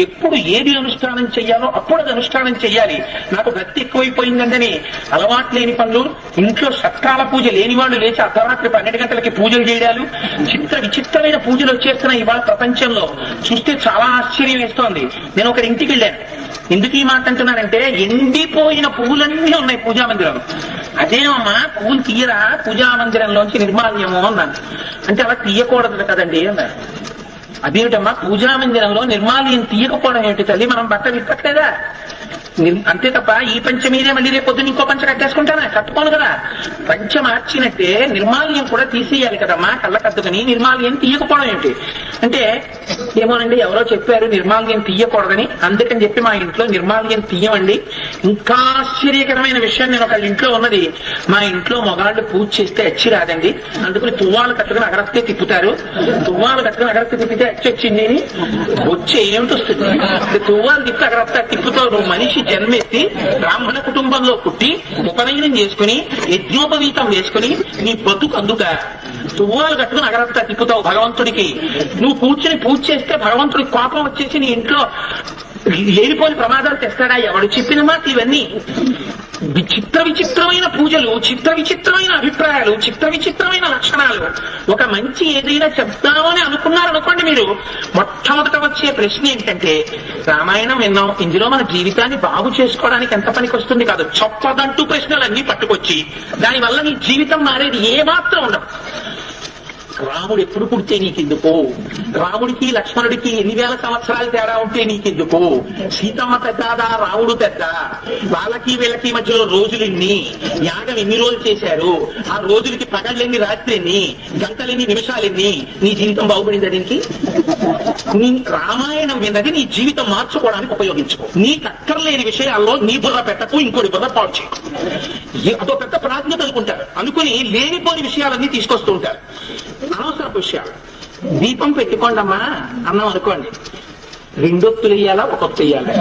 ఎప్పుడు ఏది అనుష్ఠానం చెయ్యాలో అప్పుడు అది అనుష్ఠానం చెయ్యాలి. నాకు భక్తి ఎక్కువైపోయిందంటని అలవాటు లేని పనులు, ఇంట్లో సత్కాల పూజ లేని వాళ్ళు లేచి అర్ధరాత్రి 12 గంటలకి పూజలు చేయడాలు, విచిత్రమైన పూజలు వచ్చేస్తున్నాయి ఇవాళ ప్రపంచంలో. చూస్తే చాలా ఆశ్చర్యం వేస్తోంది. నేను ఒకరి ఇంటికి వెళ్ళాను. ఎందుకు ఈ మాట అంటున్నానంటే, ఎండిపోయిన పువ్వులన్నీ ఉన్నాయి పూజా మందిరంలో. అదేమమ్మా పువ్వులు తీయరా పూజా మందిరంలోంచి నిర్మాల్యము అన్నాను. అంటే అలా తీయకూడదు కదండి అన్నారు. అదేమిటమ్మా పూజా మందిరంలో నిర్మాల్యం తీయకపోవడం ఏమిటి తల్లి, మనం బట్ట విప్పట్లేదా? అంతే తప్ప ఈ పంచ మీదే మళ్ళీ రేపు పొద్దున్న ఇంకో పంచ కట్టేసుకుంటానా? కట్టుకోను కదా. పంచ మార్చినట్టే నిర్మాల్యం కూడా తీసేయాలి కదమ్మా. కళ్ళకద్దుకని నిర్మాల్యం తీయకపోవడం ఏంటి అంటే, ఏమోనండి ఎవరో చెప్పారు నిర్మాల్యం తీయకూడదని, అందుకని చెప్పి మా ఇంట్లో నిర్మాల్యం తీయమండి. ఇంకా ఆశ్చర్యకరమైన విషయం, నేను ఒకళ్ళ ఇంట్లో ఉన్నది, మా ఇంట్లో మగాళ్ళు పూజ చేస్తే అచ్చి రాదండి, అందుకని తువ్వాలు కట్టుకుని అగరత్తే తిప్పుతారు. తువ్వాలు కట్టుకుని అగరత్తే తిప్పితే అచ్చి వచ్చింది. వచ్చి ఏమిటి వస్తుంది? తువ్వాలు తిప్పి అగరత్త తిప్పుతావు. నువ్వు మనిషి జన్మెత్తి బ్రాహ్మణ కుటుంబంలో పుట్టి ఉపనయనం చేసుకుని యజ్ఞోపవీతం వేసుకుని నీ బతుకు అందుక తువ్వాలు కట్టుకుని అగరత్తా తిప్పుతావు భగవంతుడికి. నువ్వు కూర్చుని పూజ చేస్తే భగవంతుడికి కోపం వచ్చేసి నీ ఇంట్లో లేనిపోని ప్రమాదాలు తెస్తాడా? ఎవడు చెప్పిన మాట ఇవన్నీ? విచిత్రమైన పూజలు, విచిత్రమైన అభిప్రాయాలు, విచిత్రమైన లక్షణాలు. ఒక మంచి ఏదైనా చెప్తామని అనుకున్నారనుకోండి మీరు, మొట్టమొదట వచ్చే ప్రశ్న ఏంటంటే, రామాయణం విన్నాం, ఇందులో మన జీవితాన్ని బాగు చేసుకోవడానికి ఎంత పనికి వస్తుంది కాదు, చొప్పదంటూ ప్రశ్నలన్నీ పట్టుకొచ్చి దానివల్ల నీ జీవితం మారేది ఏమాత్రం ఉండదు. రాముడు ఎప్పుడు పుడితే నీకెందుకు? రాముడికి లక్ష్మణుడికి 1000 సంవత్సరాలు తేడా ఉంటే నీకెందుకు? సీతమ్మ పెద్దదా, రాముడు పెద్ద? వాళ్ళకి వీళ్ళకి మధ్యలో రోజులెన్ని, యాగం ఎన్ని రోజులు చేశారు, ఆ రోజులకి పగళ్ళెన్ని, రాత్రిని, గంటలెన్ని, నిమిషాలెన్ని? నీ జీవితం బాగుపడిందా దీనికి? నీ రామాయణం విన్నది నీ జీవితం మార్చుకోవడానికి ఉపయోగించుకో. నీకు అక్కర్లేని విషయాల్లో నీ బుర్ర పెట్టకు, ఇంకోటి బుర్ర పాడు చేయకు. అదో పెద్ద ప్రాజ్ఞత అనుకుంటారు. అనుకుని లేనిపోని విషయాలన్నీ తీసుకొస్తూ ఉంటారు, అనవసర విషయాలు. దీపం పెట్టుకోండమ్మా అన్నాం అనుకోండి, రెండొత్తులు వేయాలా ఒక్కొత్తు వేయాలా?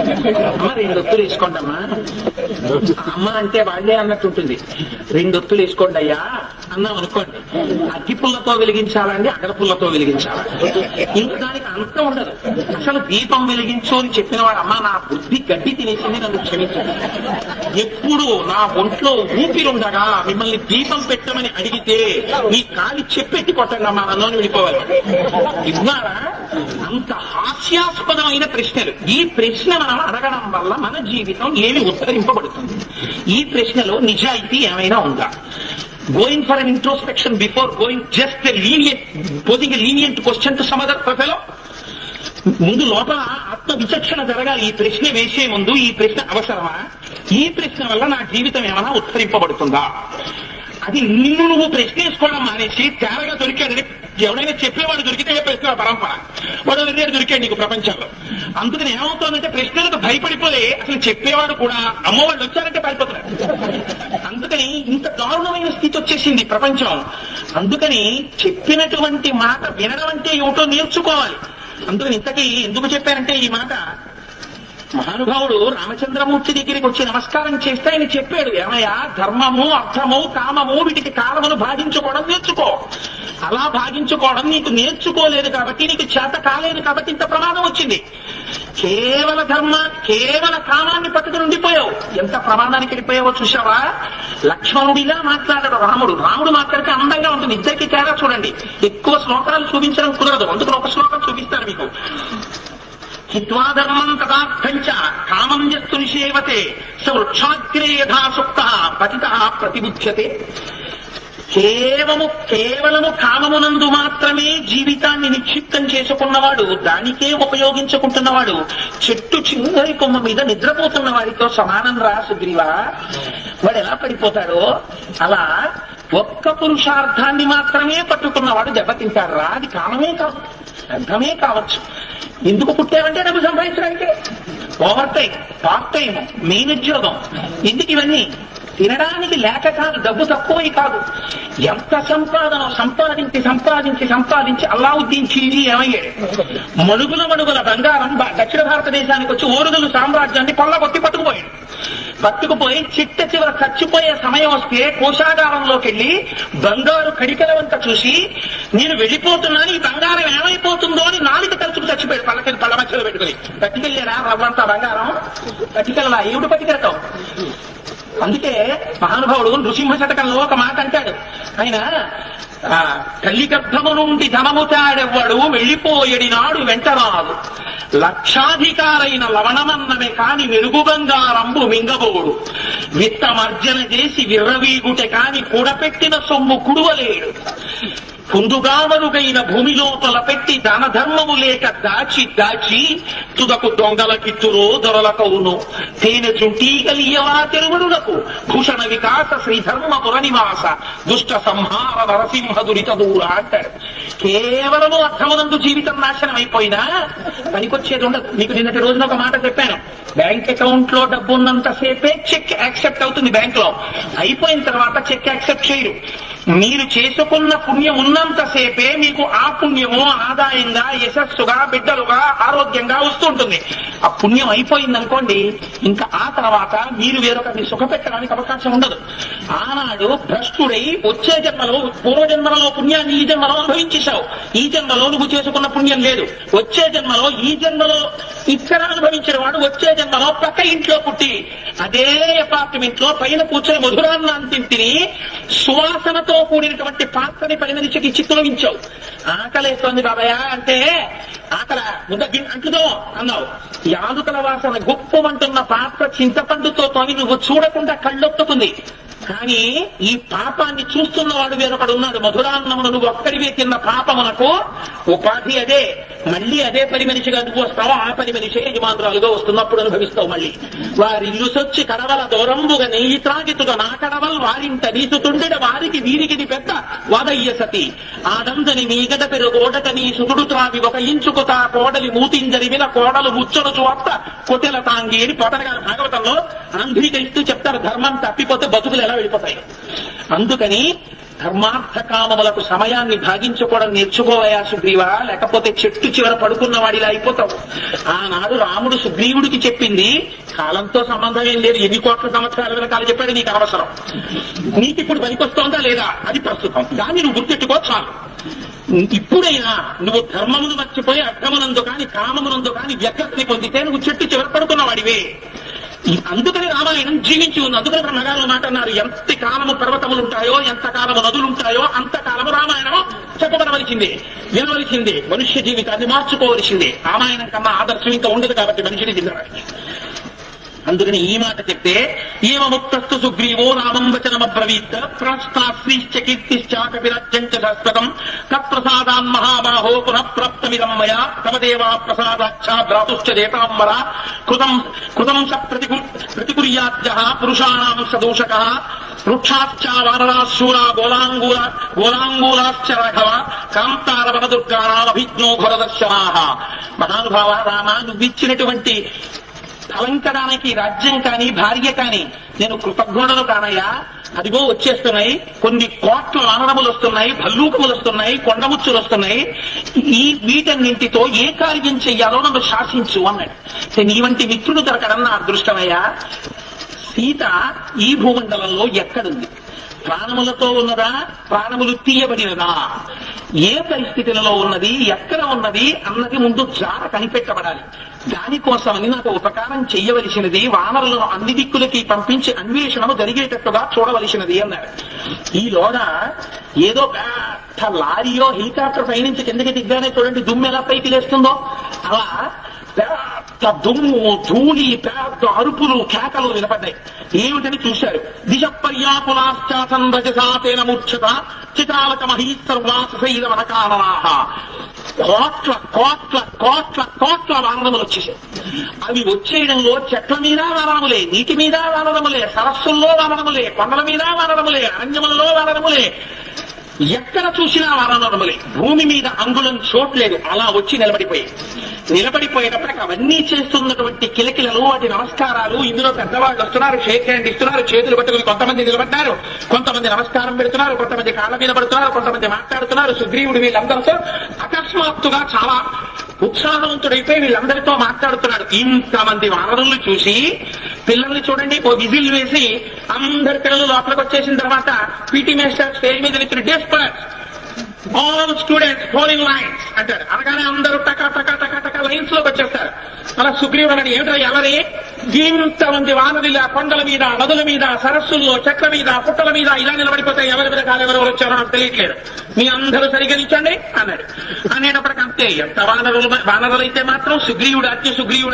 అమ్మ రెండొత్తులు వేసుకోండమ్మా. అమ్మ అంటే వాళ్ళే అన్నట్టుంటుంది. రెండొత్తులు వేసుకోండి అయ్యా అన్నాం అనుకోండి. అగ్గి పుల్లతో వెలిగించాలండి, అగర పుల్లతో వెలిగించాలా? ఇంకా దానికి అంతం ఉండదు. అసలు దీపం వెలిగించు అని చెప్పిన వాడు, అమ్మ నా బుద్ధి గడ్డి తినేసింది, నన్ను క్షమించండి. ఎప్పుడు నా ఒంట్లో ఊపిరుండగా మిమ్మల్ని దీపం పెట్టమని అడిగితే మీ కాలి చెప్పెట్టి కొట్టండి అమ్మా నన్ను వెళ్ళిపోవాలి. విన్నారా? అంత హాస్యాస్పదమైన ప్రశ్నలు. ఈ ప్రశ్న మనం అడగడం వల్ల మన జీవితం ఏమి ఉద్ధరింపబడుతుంది? ఈ ప్రశ్నలో నిజాయితీ ఏమైనా ఉందా? Going for an introspection before going just posing a lenient question to some other fellow. ముందు లోపల ఆత్మ విచక్షణ జరగాలి. ఈ ప్రశ్న వేసే ముందు ఈ ప్రశ్న అవసరమా? ఈ ప్రశ్న వల్ల నా జీవితం ఏమైనా ఉద్ధరింపబడుతుందా? అది నువ్వు ప్రశ్న వేసుకోవడం మానేసి తేరగా దొరికాడని ఎవడైనా చెప్పేవాడు దొరికితే ప్రశ్న పరంపర వాడు ఎవరైనా దొరికాడు నీకు ప్రపంచంలో. అందుకని ఏమవుతుందంటే ప్రశ్నలకు భయపడిపోలే అసలు చెప్పేవాడు కూడా అమ్మవాళ్ళు వచ్చారంటే పారిపోతున్నారు. అందుకని ఇంత దారుణమైన స్థితి వచ్చేసింది ప్రపంచం. అందుకని చెప్పినటువంటి మాట వినడం అంటే ఏమిటో నేర్చుకోవాలి. అందుకని ఇంతకీ ఎందుకు చెప్పారంటే ఈ మాట, మహానుభావుడు రామచంద్రమూర్తి దగ్గరికి వచ్చి నమస్కారం చేస్తే ఆయన చెప్పాడు, ఏమయ్యా ధర్మము అర్థము కామము వీటికి కాలమును భాగించుకోవడం నేర్చుకో. అలా భాగించుకోవడం నీకు నేర్చుకోలేదు కాబట్టి, నీకు చేత కాలేదు కాబట్టి ఇంత ప్రమాదం వచ్చింది. కేవల కేవల కామాన్ని పట్టుకుని ఉండిపోయావు. ఎంత ప్రమాదానికి వెళ్ళిపోయావో చూసావా? లక్ష్మణుడిలా మాట్లాడాడు రాముడు. రాముడు మాట్లాడితే అందంగా ఉంటుంది. ఇద్దరికి తేడా చూడండి. ఎక్కువ శ్లోకాలు చూపించడం కుదరదు, అందుకని ఒక శ్లోకం చూపిస్తాను మీకు. హిత్వాధర్మం తదార్థంచ కామం యస్తు నిషేవతే స వృక్షాగ్రే యథాసుక్త పతిత ప్రతిబుధ్యతే. కేవలము కామమునందు మాత్రమే జీవితాన్ని నిక్షిప్తం చేసుకున్నవాడు, దానికే ఉపయోగించుకుంటున్నవాడు చెట్టు చిన్నరి కొమ్మ మీద నిద్రపోతున్న వాడితో సమానం రా సుగ్రీవా. వాడు ఎలా పడిపోతాడో అలా ఒక్క పురుషార్థాన్ని మాత్రమే పట్టుకున్నవాడు దెబ్బతింటాడు రా. అది కామమే కాదు, అర్థమే కావచ్చు. ఎందుకు పుట్టావంటే డబ్బు సంపాదించడానికి, over time, part time, main ఉద్యోగం. ఎందుకు ఇవన్నీ? తినడానికి లేక కాదు, డబ్బు తక్కువై కాదు. ఎంత సంపాదన సంపాదించి అల్లావుద్దీన్ ఖిల్జీ ఏమయ్యాడు? మడుగుల బంగారం దక్షిణ భారతదేశానికి వచ్చి ఓరుగలు సామ్రాజ్యాన్ని కొల్లగొట్టి పట్టుకుపోయి చిట్ట చివర చచ్చిపోయే సమయం వస్తే కోశాగారంలోకి వెళ్ళి బంగారు కడికల వంక చూసి, నేను వెళ్ళిపోతున్నాను, ఈ బంగారం ఏమైపోతుందో అని నాలుక తలుచుకు చచ్చిపోయాడు. పళ్ళ మధ్యలో పెట్టుకుని పట్టుకెళ్ళారా రవ్వంతా బంగారం? పట్టుకెళ్ళా, ఏమిటి పట్టుకెళ్తావు? అందుకే మహానుభావుడు నృసింహ శతకంలో ఒక మాట అంటాడు. ఆయన తల్లి గర్భము నుండి ధనము తాడెవ్వడు వెళ్ళిపోయడి నాడు వెంటరాదు, లక్షాధికారైన లవణమన్నమే కాని వెలుగు బంగారంబు మింగబోడు, విత్తమర్జన చేసి విర్రవీగుటె కాని కూడపెట్టిన సొమ్ము కుడువలేడు, కుందుగామరుగైన భూమి లోపల పెట్టి దాన ధర్మము లేక దాచి తుదకు దొంగలకిత్తురో దొరలకవును, తేనె చుంటీగలియవా తెరువులకు భూషణ వికాస శ్రీధర్మ పురనివాస దుష్ట సంహార నరసింహ దురిత దూర అంటాడు. కేవలము అర్థమునందు జీవితం నాశనం అయిపోయినా పనికొచ్చేది ఉండదు. మీకు నిన్నటి రోజున ఒక మాట చెప్పాను, బ్యాంక్ అకౌంట్ లో డబ్బు ఉన్నంతసేపే చెక్ యాక్సెప్ట్ అవుతుంది. బ్యాంక్ లో అయిపోయిన తర్వాత చెక్ యాక్సెప్ట్ చేయరు. మీరు చేసుకున్న పుణ్యం ఉన్నంతసేపే మీకు ఆ పుణ్యము ఆదాయంగా, యశస్సుగా, బిడ్డలుగా, ఆరోగ్యంగా వస్తుంటుంది. ఆ పుణ్యం అయిపోయిందనుకోండి, ఇంకా ఆ తర్వాత మీరు వేరొకరిని సుఖపెట్టడానికి అవకాశం ఉండదు. ఆనాడు భ్రష్టుడై వచ్చే జన్మలో, పూర్వజన్మలలో పుణ్యాన్ని ఈ జన్మలో అనుభవించేశావు. ఈ జన్మలో నువ్వు చేసుకున్న పుణ్యం లేదు. వచ్చే జన్మలో, ఈ జన్మలో ఇక్కడ అనుభవించిన వాడు వచ్చే జన్మలో పక్క ఇంట్లో పుట్టి అదే అపార్ట్మెంట్ లో పైన కూర్చొని మధురాన్నాన్ని తిని సువాసనతో కూడినటువంటి పాత్రని పని మనిషికి చిత్తులగించావు. ఆకలేస్తోంది బాబాయ్ అంటే ఆకల ముద్ద అంటుదో అన్నావు. యాదుకల వాసన గొప్పమంటున్న పాత్ర చింతపండుతో తోని నువ్వు చూడకుండా కళ్ళొత్తుకుంది. కానీ ఈ పాపాన్ని చూస్తున్నవాడు వేరొకడు ఉన్నాడు. మధురాన్నమును నువ్వు ఒక్కడివే తిన్న పాపమునకు ఉపాధి అదే. మళ్ళీ అదే పని మనిషిగా నువ్వు వస్తావు. ఆ పని మనిషి యజమానురాలుగా వస్తున్నప్పుడు అనుభవిస్తావు. మళ్ళీ వారి ఇల్లు సొచ్చి కడవల దూరంబుగా నెయ్యి త్రాగితుగా నా కడవల్ వారింట నీసుతుండెడ వారికి వీరికి పెద్ద వాదయ్య సతి ఆదందని మీగడ పెరుగోడట నీ సుతుడు త్రావి ఒక ఇంచుకు తా కోడలి మూతింజరి విన కోడలు ముచ్చడు చూస్త కొటెల తాంగి అని పోతన గారు భాగవతంలో ఆంధ్రీకరిస్తూ చెప్తారు. ధర్మం తప్పిపోతే బతుకులు ఎలా వెళ్ళిపోతాయి. అందుకని ధర్మార్థ కామములకు సమయాన్ని భాగించుకోవడం నేర్చుకోవయా సుగ్రీవా, లేకపోతే చెట్టు చివర పడుకున్న వాడిలా అయిపోతావు. ఆనాడు రాముడు సుగ్రీవుడికి చెప్పింది కాలంతో సంబంధం ఏం లేదు, ఎన్ని కోట్ల సంవత్సరాల వెనకాల చెప్పాడు నీకు అవసరం, నీకు ఇప్పుడు పనికొస్తోందా లేదా అది ప్రస్తుతం, దాన్ని నువ్వు గుర్తెట్టుకో చాలు. ఇప్పుడైనా నువ్వు ధర్మమును మర్చిపోయి అర్థమునందు కాని కామమునందు కాని వ్యక్తిని పొందితే నువ్వు చెట్టు చివర పడుకున్న వాడివే. అందుకని రామాయణం జీవించి ఉంది. అందుకని బ్రహ్మగారు మాట అన్నారు, ఎంత కాలము పర్వతములు ఉంటాయో ఎంత కాలము నదులు ఉంటాయో అంత కాలము రామాయణము చెప్పబడవలసిందే, వినవలసిందే, మనుష్య జీవితాన్ని మార్చుకోవలసిందే. రామాయణం కన్నా ఆదర్శం ఇంకా ఉండదు కాబట్టి మనిషిని దిగడానికి. అందుకని ఈ మాట చెప్తే ఏమ ముక్తస్తు సుగ్రీవో రామం వచనమబ్రవీత్ ప్రస్థాశ్రీశ్చ కీర్తిశ్చాకపిరాజ్యంచ శాశ్వతం తత్ప్రసాదాన్ మహాబాహో పునః ప్రాప్తమిదం మయా తమ దేవా ప్రసాదాచ్చా భ్రాతుశ్చ దేతాంబర కృతం స ప్రతికుర్యాద్యః పురుషాణాం సదూషకః వృక్షాశ్చ వానరాశూరా గోలాంగూలాశ్చ రాఘవ కాంతార వనదుర్గానామభిజ్ఞో ఘోరదర్శనాః. మహానుభావ రామ, నువ్విచ్చినటువంటి అలంకరానికి రాజ్యం కాని భార్య కాని నేను కృతజ్ఞుడను కానయ్యా. అదిగో వచ్చేస్తున్నాయి, కొన్ని కోట్ల వానరములు వస్తున్నాయి, భల్లూకములు వస్తున్నాయి, కొండముచ్చులు వస్తున్నాయి, ఈ వీటన్నింటితో ఏ కార్యం చెయ్యాలో నన్ను శాసించు అన్నాడు. నీ వంటి మిత్రుడు దొరకడం నా అదృష్టమయ్యా. సీత ఈ భూమండలంలో ఎక్కడుంది? ప్రాణములతో ఉన్నదా, ప్రాణములు తీయబడినదా, ఏ పరిస్థితులలో ఉన్నది, ఎక్కడ ఉన్నది అన్నది ముందు జాడ కనిపెట్టబడాలి. దానికోసమని నాకు ఉపకారం చెయ్యవలసినది, వానరులను అన్ని దిక్కులకి పంపించి అన్వేషణము జరిగేటట్టుగా చూడవలసినది అన్నారు. ఈలోగా ఏదో పెద్ద లారీయో హెలికాప్టర్ పైనుంచి కిందకి దిగ్గానే చూడండి దుమ్ము ఎలా పైకి లేస్తుందో, అలా పెద్ద దుమ్ము ధూళి పెద్ద అరుపులు కేకలు వినపడ్డాయి. ఏమిటని చూశారు. దిశ పర్యాపులాశ్చాసం రజసాతేన మూర్ఛత చిత్రాలక మహీసర్వాసైల వనకాననాః. కోట్ల కోట్ల కోట్ల కోట్ల వానరములు వచ్చేసాయి. అవి వచ్చేయడంలో చెట్ల మీద వానరములే, నీటి మీద వానరములే, సరస్సుల్లో వానరములే, కొండల మీద వానరములే, అరణ్యములలో వానరములే, ఎక్కడ చూసినా వానరములే. భూమి మీద అంగుళం చోట్లేదు, అలా వచ్చి నిలబడిపోయేటప్పటికి అవన్నీ చేస్తున్నటువంటి కిలకిలలు, వాటి నమస్కారాలు. ఇందులో పెద్దవాళ్ళు వస్తున్నారు, షేక్ హ్యాండ్ ఇస్తున్నారు, చేతులు పట్టుకుని కొంతమంది నిలబడ్డారు, కొంతమంది నమస్కారం పెడుతున్నారు, కొంతమంది కాళ్ళ మీద పడుతున్నారు, కొంతమంది మాట్లాడుతున్నారు. సుగ్రీవుడు వీళ్ళందరితో అకస్మాత్తుగా చాలా ఉత్సాహవంతుడైపోయి వీళ్ళందరితో మాట్లాడుతున్నాడు. ఇంతమంది వానరులు చూసి పిల్లల్ని చూడండి, ఓ విజిల్ వేసి అందరి పిల్లలు లోపలికి వచ్చేసిన తర్వాత పీటీ మాస్టర్ స్టేజ్ మీద ఇచ్చిన disperse all students fall in lines అంటారు. అనగానే అందరూ టకా టకా టకా టకా లైన్స్ లోకి వచ్చేస్తారు. అలా సుగ్రీవుడు అన్నాడు, ఏమిటో ఎవరి ఇంతమంది వానరుల కొండల మీద, నదుల మీద, సరస్సుల్లో, చెట్ల మీద, పుట్టల మీద ఇలా నిలబడిపోతే ఎవరి మీద కాలెవరెవరు వచ్చారో నాకు తెలియట్లేదు, మీ అందరూ సరిగ్గా నిల్చోండి అన్నాడు. అనేటప్పటికి అంతే, ఎంత వానరులైతే మాత్రం సుగ్రీవుడు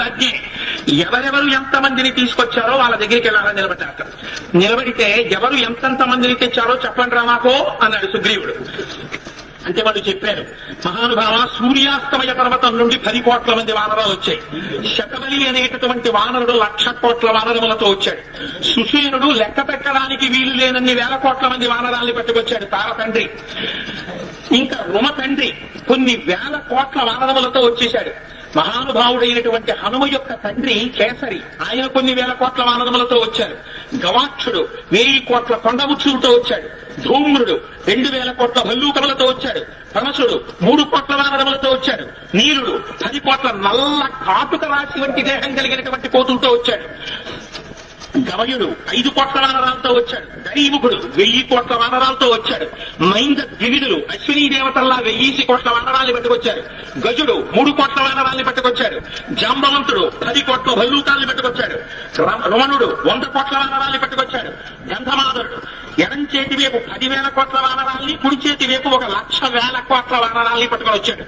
ఆజ్ఞ. ఎవరెవరు ఎంతమందిని తీసుకొచ్చారో వాళ్ళ దగ్గరికి వెళ్ళాలని నిలబడ్డారు. నిలబడితే ఎవరు ఎంతెంత మందిని తెచ్చారో చెప్పండి రా మాకో అన్నాడు సుగ్రీవుడు. అంటే వాళ్ళు చెప్పారు, మహానుభావ సూర్యాస్తమయ పర్వతం నుండి 10 కోట్ల మంది వానరాలు వచ్చాయి. శతబలి అనేటటువంటి వానరుడు 1,00,000 కోట్ల వానరములతో వచ్చాడు. సుషేనుడు లెక్క పెట్టడానికి వీలు లేనన్ని 1,000 కోట్ల మంది వానరాల్ని పట్టుకొచ్చాడు తార తండ్రి. ఇంకా రుమ తండ్రి కొన్ని 1,000 కోట్ల వానరములతో వచ్చేశాడు. మహానుభావుడైనటువంటి హనుమ యొక్క తండ్రి కేసరి, ఆయన కొన్ని 1,000 కోట్ల వానరములతో వచ్చారు. గవాక్షుడు 1,000 కోట్ల కొండముచ్చులతో వచ్చాడు. ధూమ్రుడు 2,000 కోట్ల భల్లూకములతో వచ్చాడు. పనసుడు 3 కోట్ల వానరములతో వచ్చాడు. నీలుడు 10 కోట్ల నల్ల కాటుక రాశి వంటి దేహం కలిగినటువంటి కోతులతో వచ్చాడు. గవయుడు 5 కోట్ల వానరాలతో వచ్చాడు. గరీముఖుడు 1000 కోట్ల వానరాలతో వచ్చాడు. మైంద ద్వివిధులు అశ్వినీ దేవతల్లా 1000 కోట్ల వానరాల్ని పట్టుకొచ్చారు. గజుడు 3 కోట్ల వానరాల్ని పట్టుకొచ్చాడు. జాంబవంతుడు 10 కోట్ల భల్లూకాల్ని పట్టుకొచ్చాడు. రమణుడు 100 కోట్ల వానరాల్ని పట్టుకొచ్చాడు. గంధమాధుడు ఎడం చేతి వైపు 10,000 కోట్ల వానరాల్ని, కుడి చేతి వైపు 1,00,000 కోట్ల వానరాల్ని పట్టుకొని వచ్చాడు.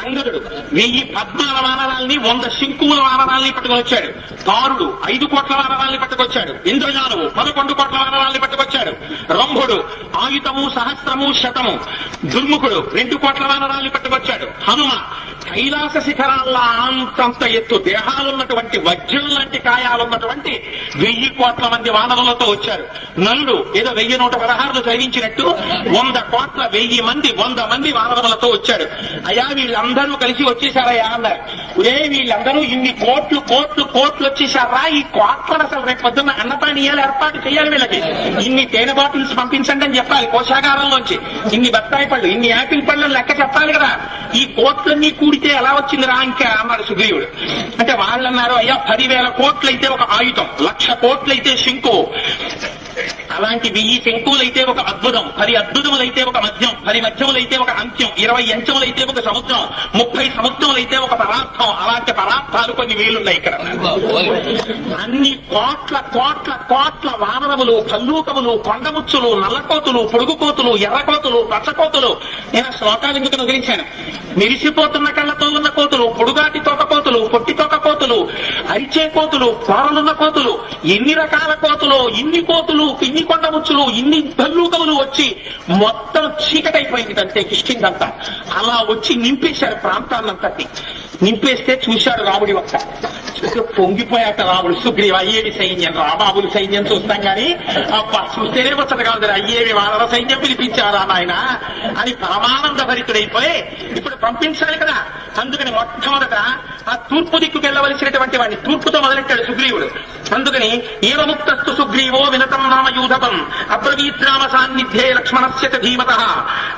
అంగదుడు 1000 పద్మాల వానరాల్ని, 100 శంకువుల వానరాల్ని పట్టుకొని వచ్చాడు. తారుడు 5 కోట్ల వానరాల్ని పట్టుకొచ్చాడు. ఇంద్రజానువు 11 కోట్ల వానరాల్ని పట్టుకొచ్చాడు. రంభుడు ఆయుధము, సహస్రము, శతము. దుర్ముఖుడు 2 కోట్ల వానరాల్ని పట్టుకొచ్చాడు. హనుమ కైలాస శిఖరాల అంతంత ఎత్తు దేహాలున్నటువంటి వజ్రం లాంటి కాయాలున్నటువంటి 1000 కోట్ల మంది వానరులతో వచ్చారు. నలుడు ఏదో 1116 చదివించినట్టు 100 కోట్ల 1000 మంది 100 మంది వానరులతో వచ్చాడు. అయ్యా వీళ్ళందరూ కలిసి వచ్చేసారయ్యా అన్నారు. వీళ్ళందరూ ఇన్ని కోట్లు కోట్లు కోట్లు వచ్చేసారా, ఈ కోట్లను అసలు రేపు పొద్దున్న అన్నపానీయాలు ఏర్పాటు చేయాలి, వీళ్ళకి ఇన్ని తేనె బాటిల్స్ పంపించండి అని చెప్పాలి కోశాగారంలోంచి, ఇన్ని బత్తాయి పళ్ళు ఇన్ని యాపిల్ పళ్ళని లెక్క చెప్పాలి కదా, ఈ కోట్లన్నీ కూడితే ఎలా వచ్చిందిరా ఇంకా అన్నాడు సుగ్రీవుడు. అంటే వాళ్ళన్నారు, అయ్యా 10,000 కోట్లయితే ఒక ఆయుధం, 1,00,000 కోట్లయితే శంకు, అలాంటి 1000 శంకువులైతే ఒక అద్భుతం, 10 అద్భుతములైతే ఒక మద్యం, 10 మద్యములైతే ఒక అంత్యం, 20 అంత్యములైతే ఒక సముద్రం, 30 సముద్రములైతే ఒక పదార్థం, అలాంటి పదార్థాలు కొన్ని వేలున్నాయి ఇక్కడ. అన్ని కోట్ల కోట్ల కోట్ల వానరములు, భల్లూకములు, కొండముచ్చులు, నల్లకోతులు, పొడుగుకోతులు, ఎర్రకోతులు, పచ్చకోతులు. నేను శ్లోకాలు ఎందుకు వదిలించాను. మెరిసిపోతున్న కళ్ళతో ఉన్న కోతులు, పొడుగాటి తోక కోతులు, పొట్టి తోక కోతులు, అరిచే కోతులు, కోరలున్న కోతులు, ఎన్ని రకాల కోతులు, ఇన్ని కోతులు, ఇన్ని కొండముచ్చులు, ఇన్ని భల్లూకములు వచ్చి మొత్తం చీకటైపోయింది అంతే కిష్కిందంతా. అలా వచ్చి నింపేశారు ప్రాంతాన్నంతటి. నింపేస్తే చూశాడు రాముడి ఒక్క పొంగిపోయాట రాముడు. సుగ్రీవ అయ్యేవి సైన్యం, రాబాబులు సైన్యం చూస్తాం గాని అబ్బా చూస్తేనే వచ్చదు కాదు, అయ్యేవి వానర సైన్యం పిలిపించారా నాయన అని పరమానంద భరితుడైపోయి ఇప్పుడు పంపించాలి కదా. అందుకని మొట్టమొదట ఆ తూర్పు దిక్కుకు వెళ్ళవలసినటువంటి వాడిని తూర్పుతో మొదలెట్టాడు సుగ్రీవుడు. అందుకని ఏవముక్తస్తు సుగ్రీవో వినతం నామ యూధపం అబ్రవీద్రామ సాన్నిధ్యే లక్ష్మణస్య ధీమత.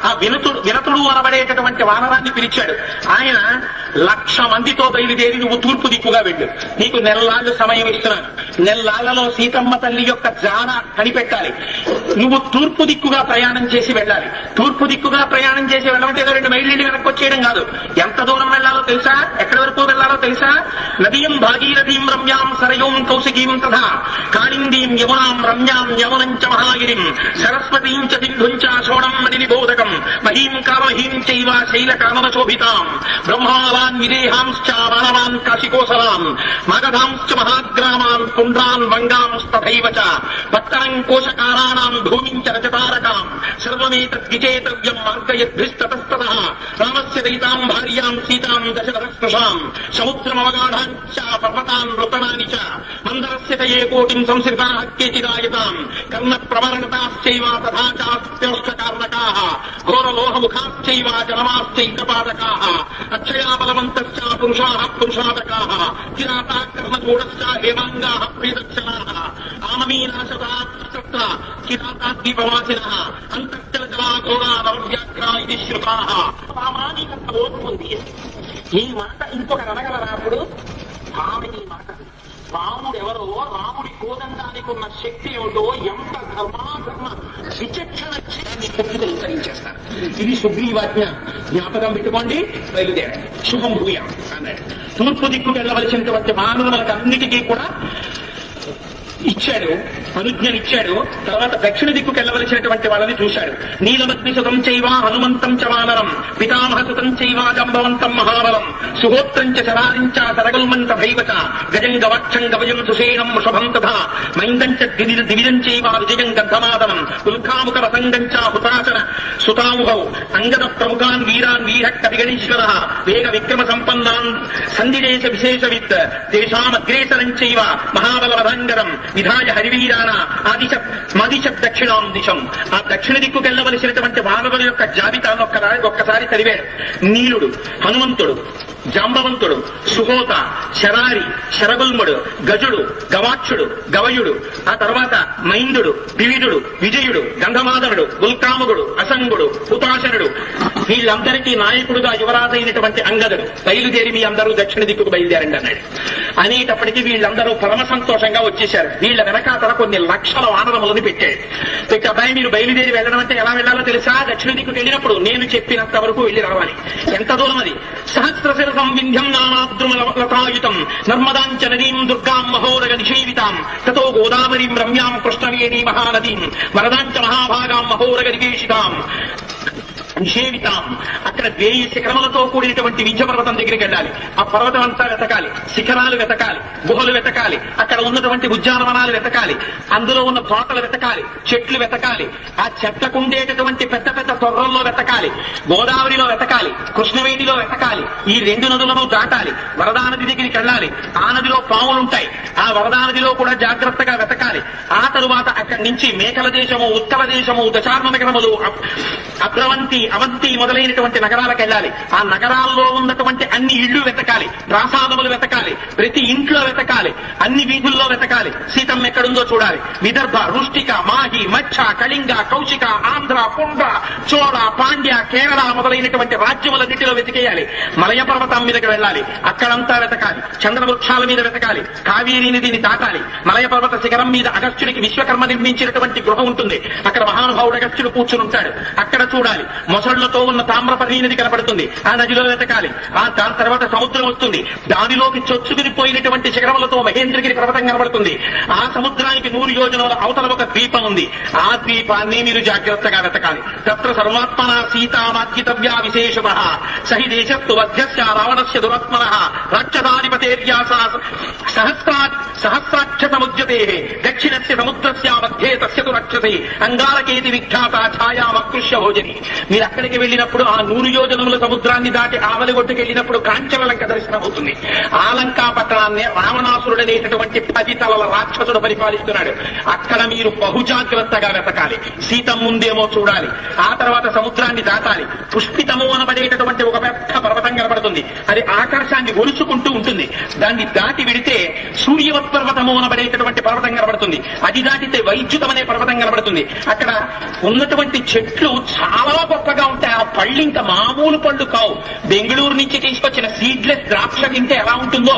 ఆ వినతుడు అనబడేటటువంటి వానరాన్ని పిలిచాడు. ఆయన 1,00,000 మందితో బయలుదేరి నువ్వు తూర్పు దిక్కుగా వెళ్ళు, నీకు నెల్లాళ్ళు సమయం ఇస్తున్నాను, నెల్లాళ్లలో సీతమ్మ తల్లి యొక్క జాన కనిపెట్టాలి, నువ్వు తూర్పు దిక్కుగా ప్రయాణం చేసి వెళ్ళాలి. తూర్పు దిక్కుగా ప్రయాణం చేసి వెళ్ళమంటే ఏదో 2 మైళ్ళు వెనక్కి వచ్చేయడం కాదు. ఎంత దూరం వెళ్లాలో తెలుసా, ఎక్కడి వరకు వెళ్లాలో తెలుసా? నదీం భాగీరథీం రమ్యాం సరయోం కౌశికీం తథా కాళిందీం యమునాం రమ్యాం యమునం చ మహాగిరిం సరస్వతీం చ సింధుం చ శోణం మణినిబోధకం మహీం కామహీం చైవ శైల కామన శోభితాం బ్రహ్మావాన్ విదేహాంశ్చ మానవాన్ కాశికోసలాం మగధాంశ్చ మహాగ్రామాన్ పుండ్రాన్ వంగాంస్తథైవ చ పట్టణం కోశకారాణాం భూమిం చ రచతారకాం సర్వమేతద్విచేతవ్యం మార్గయద్భిస్తతస్తతః రామస్య దయితాం భార్యాం సీతాం దశరథస్పృశాం సముద్రమవగాఢాంచ పర్వతాన్ నృతనాని చ మందరస్య తయే కోటిం సంశ్రితాః కేచిదాయతాం కర్ణ ప్రవరణతాశ్చైవ తథా చాస్త్యోష్ఠకారణకాః ఘోరలోహముఖాశ్చైవ జలమాశ్చైకపాదకాః అక్షయా బలవంతశ్చ పురుషాః పురుషాదకాః కిరాతా కర్ణచూడశ్చ హేమాంగాః ప్రియదక్షణాః ఆమమీనాశతాత్ర కిరాతాద్వీపవాసినః అంతఃచల జలాఘోరా నవవ్యాఘ్రా ఇది శ్రుతాః. సామాన్యంత ఓర్పు ఉంది. ఈ మాట ఇంకొకరు అనగలరా? అప్పుడు ఆమె ఈ మాట రాముడు ఎవరో, రాముడి కోదండానికి ఉన్న శక్తి ఏమిటో, ఎంత ధర్మాధర్మ విచక్షణ విస్తరించేస్తారు. ఇది సుగ్రీవాజ్ఞ, జ్ఞాపకం పెట్టుకోండి. బయలుదేరాడు. శుభం భూయా అన్నాడు. తూర్పు దిక్కు వెళ్ళవలసినటువంటి మానవులకు అన్నిటికీ కూడా ఇచ్చాడు, అనుజ్ఞనిచ్చాడు. తర్వాత దక్షిణ దిక్కుకు వెళ్ళవలసినటువంటి వాళ్ళని చూశాడు. నీలమగ్నిసుతం చైవ హనుమంతం చ వానరం పితామహసుతం చైవ జంబవంతం మహాబలం సుహోత్రం చ శరారించ సరగల్మంత భైవచ గజం గవాక్షం గవయం సుషేణం వృషభం తథా మైందం చ దివిజం చైవ విజయం గంధమాదనం ఉల్కాముఖ వసంగం చ హుతాశన సుతాముహౌ అంగద ప్రముఖాన్ వీరాన్ వీర కవిగణీశ్వర వేగ విక్రమ సంపన్నాన్ సంధిదేశ విశేషవిత్ దేశామగ్రేసరం చైవ మహాబలవదంగరం విధాయ హరివీరాన ఆదిశ దక్షిణాం దిశం. ఆ దక్షిణ దిక్కుకు వెళ్ళవలసినటువంటి వానరుల యొక్క జాబితాను ఒక్కసారి చదివాడు. నీలుడు, హనుమంతుడు, జాంబవంతుడు, సుహోత, శరారి, శరగుల్ముడు, గజుడు, గవాక్షుడు, గవయుడు, ఆ తర్వాత మైందుడు, వివిధుడు, విజయుడు, గంధమాదనుడు, గుల్కాముగుడు, అసంగుడు, హుతాశనుడు, వీళ్ళందరికీ నాయకుడుగా యువరాజైనటువంటి అంగదుడు బయలుదేరి మీ అందరూ దక్షిణ దిక్కుకు బయలుదేరండి అన్నాడు. అనేటప్పటికీ వీళ్ళందరూ పరమ సంతోషంగా వచ్చేశారు. వీళ్ళ వెనకాతల కొన్ని లక్షల వానరములను పెట్టాడు. అబ్బాయి మీరు బయలుదేరి వెళ్ళడం అంటే ఎలా వెళ్ళాలో తెలుసా? దక్షిణ దిక్కుకు వెళ్ళినప్పుడు నేను చెప్పినంత వరకు వెళ్లి రావాలి. ఎంత దూరం అది? సహస్రశిర సంవింధ్యం నామాద్రుమలతాయుతం నర్మదాంచ నదీం దుర్గాం మహోదగ నిషేవితాం తతో గోదావరీం రమ్యాం కృష్ణవేణీ మహానదీం వరదాంచ మహాభాగాం మహోదగ నివేశితాం నిషేవితాం. అక్కడ 1000 శిఖరములతో కూడినటువంటి వింధ్య పర్వతం దగ్గరికి వెళ్ళాలి. ఆ పర్వతం అంతా వెతకాలి, శిఖరాలు వెతకాలి, గుహలు వెతకాలి, అక్కడ ఉన్నటువంటి ఉద్యానవనాలు వెతకాలి, అందులో ఉన్న తోటలు వెతకాలి, చెట్లు వెతకాలి, ఆ చెట్లకు ఉండేటటువంటి పెద్ద పెద్ద తొర్రల్లో వెతకాలి, గోదావరిలో వెతకాలి, కృష్ణవేణిలో వెతకాలి, ఈ 2 నదులను దాటాలి, వరదా నది దగ్గరికి వెళ్ళాలి. ఆ నదిలో పాములుంటాయి, ఆ వరదా నదిలో కూడా జాగ్రత్తగా వెతకాలి. ఆ తరువాత అక్కడి నుంచి మేకల దేశము, ఉత్తర దేశము, దశార్ణ నగరములు, అగ్రవంతి, అవంతి మొదలైనటువంటి నగరాలకు వెళ్ళాలి. ఆ నగరాల్లో ఉన్నటువంటి అన్ని ఇళ్లు వెతకాలి, ప్రాసాదములు వెతకాలి, ప్రతి ఇంట్లో వెతకాలి, అన్ని వీధుల్లో వెతకాలి. సీతమ్మ ఎక్కడుందో చూడాలి. విదర్భ, రుష్టిక, మాహి, మచ్చ, కళింగ, కౌశిక, ఆంధ్ర, పుండ్ర, చోళ, పాండ్య, కేరళ మొదలైనటువంటి రాజ్యములన్నిటిలో వెతికేయాలి. మలయ పర్వతం మీదకి వెళ్ళాలి, అక్కడంతా వెతకాలి. చంద్రవృక్షాల మీద వెతకాలి, కావేరీ నదిని దాటాలి. మలయ పర్వత శిఖరం మీద అగస్త్యుడికి విశ్వకర్మ నిర్మించినటువంటి గృహ ఉంటుంది. అక్కడ మహానుభావుడు అగస్త్యుడు కూర్చుని ఉంటాడు, అక్కడ చూడాలి. మొసళ్లతో ఉన్న తామ్రపర్ణి నది కనపడుతుంది, ఆ నదిలో వెతకాలి. దాని తర్వాత సముద్రం వస్తుంది, దానిలోకి చొచ్చుకుని పోయినటువంటి శిఖరములతో మహేంద్రగిరి పర్వతం కనబడుతుంది. ఆ సముద్రానికి 100 యోజనాల అవతల ఒక ద్వీపం ఉంది, ఆ ద్వీపాన్ని మీరు జాగ్రత్తగా వెతకాలి. తత్ర సర్వాత్మన సీతామాద్గితవ్యా విశేషతః సహి దేశస్తు వధ్యస్య రావణస్య దురాత్మన రాక్షసాధిపతేర్యాసా సహస్రాక్ష సముద్యతే దక్షిణస్య సముద్రస్య మధ్యే తస్య తు రక్షసి అంగారకేతి విఖ్యాత ఛాయామకృష్య భోజని. మీరు అక్కడికి వెళ్ళినప్పుడు ఆ 100 యోజనముల సముద్రాన్ని దాటి ఆవలిగొట్టుకు వెళ్ళినప్పుడు కాంచన లంక దర్శనం అవుతుంది. ఆ లంకా పట్టణాన్ని రావణాసురుడనేటటువంటి 10 తలల రాక్షసుడు పరిపాలిస్తున్నాడు. అక్కడ మీరు బహుజాగ్రత్తగా వెతకాలి. సీతం ముందేమో చూడాలి, ఆ తర్వాత సముద్రాన్ని దాటాలి. పుష్పితము అనబడేటటువంటి ఒక పెద్ద పర్వతం కనబడుతుంది, అది ఆకాశాన్ని ఒలుచుకుంటూ ఉంటుంది. దాన్ని దాటి వెడితే సూర్యవత్ పర్వతము అనబడేటటువంటి పర్వతం కనబడుతుంది, అది దాటితే వైద్యుతం అనే పర్వతం కనబడుతుంది. అక్కడ ఉన్నటువంటి చెట్లు చాలా గొప్పగా ఉంటాయి. ఆ పళ్ళు ఇంకా మామూలు పళ్ళు కావు. బెంగళూరు నుంచి తీసుకొచ్చిన సీడ్లెస్ ద్రాక్ష తింటే ఎలా ఉంటుందో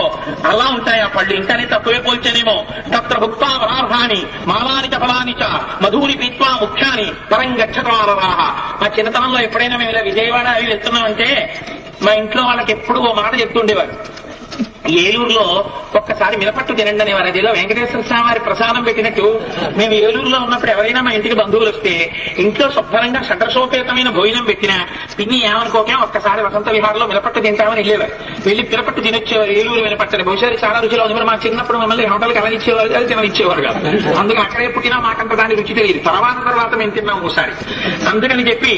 అలా ఉంటాయి ఆ పళ్ళు. ఇంకానే తక్కువే పోల్చనేమో. తత్ర భుక్తా వరార్హాని మాలాని ఫలాని చ మధుని పీత్వా ముఖ్యాని పరం గచ్చతవారరాహ. మా చిన్నతనంలో ఎప్పుడైనా మేము ఇలా విజయవాడ అవి వెళ్తున్నామంటే మా ఇంట్లో వాళ్ళకి ఎప్పుడు ఓ మాట చెప్తుండేవారు. ఏలూరులో ఒక్కసారి మినపట్టు తినండి అనేవారు. అదేదో వెంకటేశ్వర స్వామి వారి ప్రసాదం పెట్టినట్టు మేము ఏలూరులో ఉన్నప్పుడు ఎవరైనా మా ఇంటికి బంధువులు వస్తే ఇంట్లో శుభ్రంగా షడ్రసోపేతమైన భోజనం పెట్టినా పిన్ని ఏమనుకోకే ఒక్కసారి వసంత విహారంలో మినపట్టు తింటామని వెళ్ళేవారు. వెళ్ళి మినపట్టు తినొచ్చేవారు. ఏలూరు మినపట్టని బహుశా చాలా రుచిలో ఉంది. మా చిన్నప్పుడు మమ్మల్ని హోటల్కి ఎలా ఇచ్చేవారు, అది తిననిచ్చేవారు కాదు. అందుకని అక్కడే పుట్టినా మాకంత దాని రుచి తెలియదు. తర్వాత మేము తిన్నాం ఒకసారి. అందుకని చెప్పి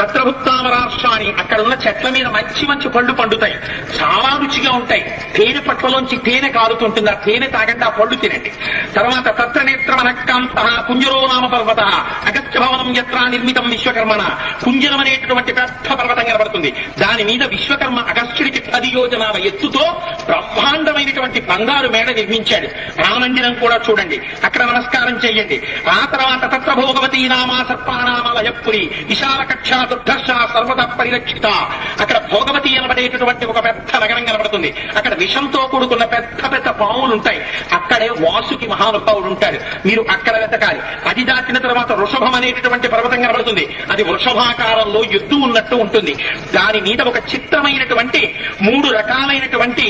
తత్రభుక్తామరాష్ట్రాన్ని అక్కడ ఉన్న చెట్ల మీద మంచి మంచి పళ్ళు పండుతాయి, చాలా రుచిగా ఉంటాయి. తేనె పట్లలోంచి తేనె కారుతుంటుంది, ఆ తేనె తాగండి, ఆ పళ్ళు తినండి. తర్వాత తత్ర నేత్రమనక్కాంత కుంజరో నామ పర్వత అగస్త్య భవనం యత్ర నిర్మితం విశ్వకర్మణ. కుంజరం అనేటటువంటి పెద్ద పర్వతం కనబడుతుంది, దాని మీద విశ్వకర్మ అగస్త్యుడికి 10 యోజనాల ఎత్తుతో బ్రహ్మాండమైనటువంటి బంగారు మేడ నిర్మించాడు. రామమందిరం కూడా చూడండి, అక్కడ నమస్కారం చేయండి. ఆ తర్వాత తత్ర భోగవతీ నామా సర్పానామలయపురి విశాల కక్షా దుర్ధర్ష సర్వద పరిరక్షిత. అక్కడ భోగవతి అనబడేటటువంటి ఒక పెద్ద నగరం కనబడుతుంది. అక్కడ విషంతో కూడుకున్న పెద్ద పెద్ద పాములు ఉంటాయి. అక్కడే వాసుకి మహానుభావుడు ఉంటాడు, మీరు అక్కడ వెతకాలి. అది దాటిన తర్వాత వృషభం అనేటటువంటి పర్వతం కనబడుతుంది, అది వృషభాకారంలో ఎద్దు ఉన్నట్టు ఉంటుంది. దాని మీద ఒక చిత్రమైనటువంటి 3 రకాలైనటువంటి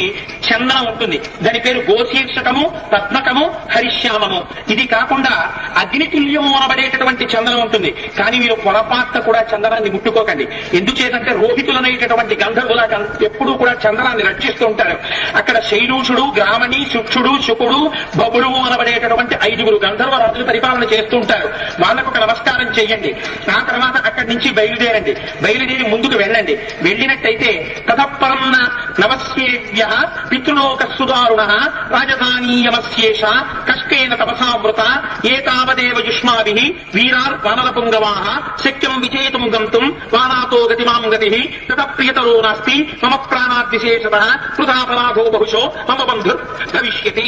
చందనం ఉంటుంది. దాని పేరు గోశీర్షకము, పద్మకము, హరిశ్యామము. ఇది కాకుండా అగ్నితుల్యము అనబడేటటువంటి చందనం ఉంటుంది. కానీ మీరు పొరపాటున కూడా చందనాన్ని ముట్టుకోకండి. ఎందుచేతంటే రోహితులనేటటువంటి గంధర్వుల ఎప్పుడూ కూడా చందనాన్ని రక్షిస్తూ ఉంటారు. అక్కడ శైలూషుడు, గ్రామణి, శుక్షుడు, శుకుడు, బబుడు అనబడేటటువంటి 5 గంధర్వ రాజులు పరిపాలన చేస్తూ ఉంటారు. వాళ్ళకు ఒక నమస్కారం చేయండి. ఆ తర్వాత అక్కడి నుంచి బయలుదేరండి. బయలుదేరి ముందుకు వెళ్ళండి. వెళ్ళినట్టయితే తతఃపరం నవస్యేభ్య పితృలోక సుదారుణ రాజధానీయమస్యేష కష్కేన తపసావృత ఏతావదేవ యుష్మాభి వీరార్ వానర పుంగవా శక్యం విచేతుం గంతుం వానాతో గతిమాం గతి తతప్రియతరో నాస్తి మమ ప్రాణాద్విశేషతః కృతాపరాధో బహుశో మమ బంధు భవిష్యతి.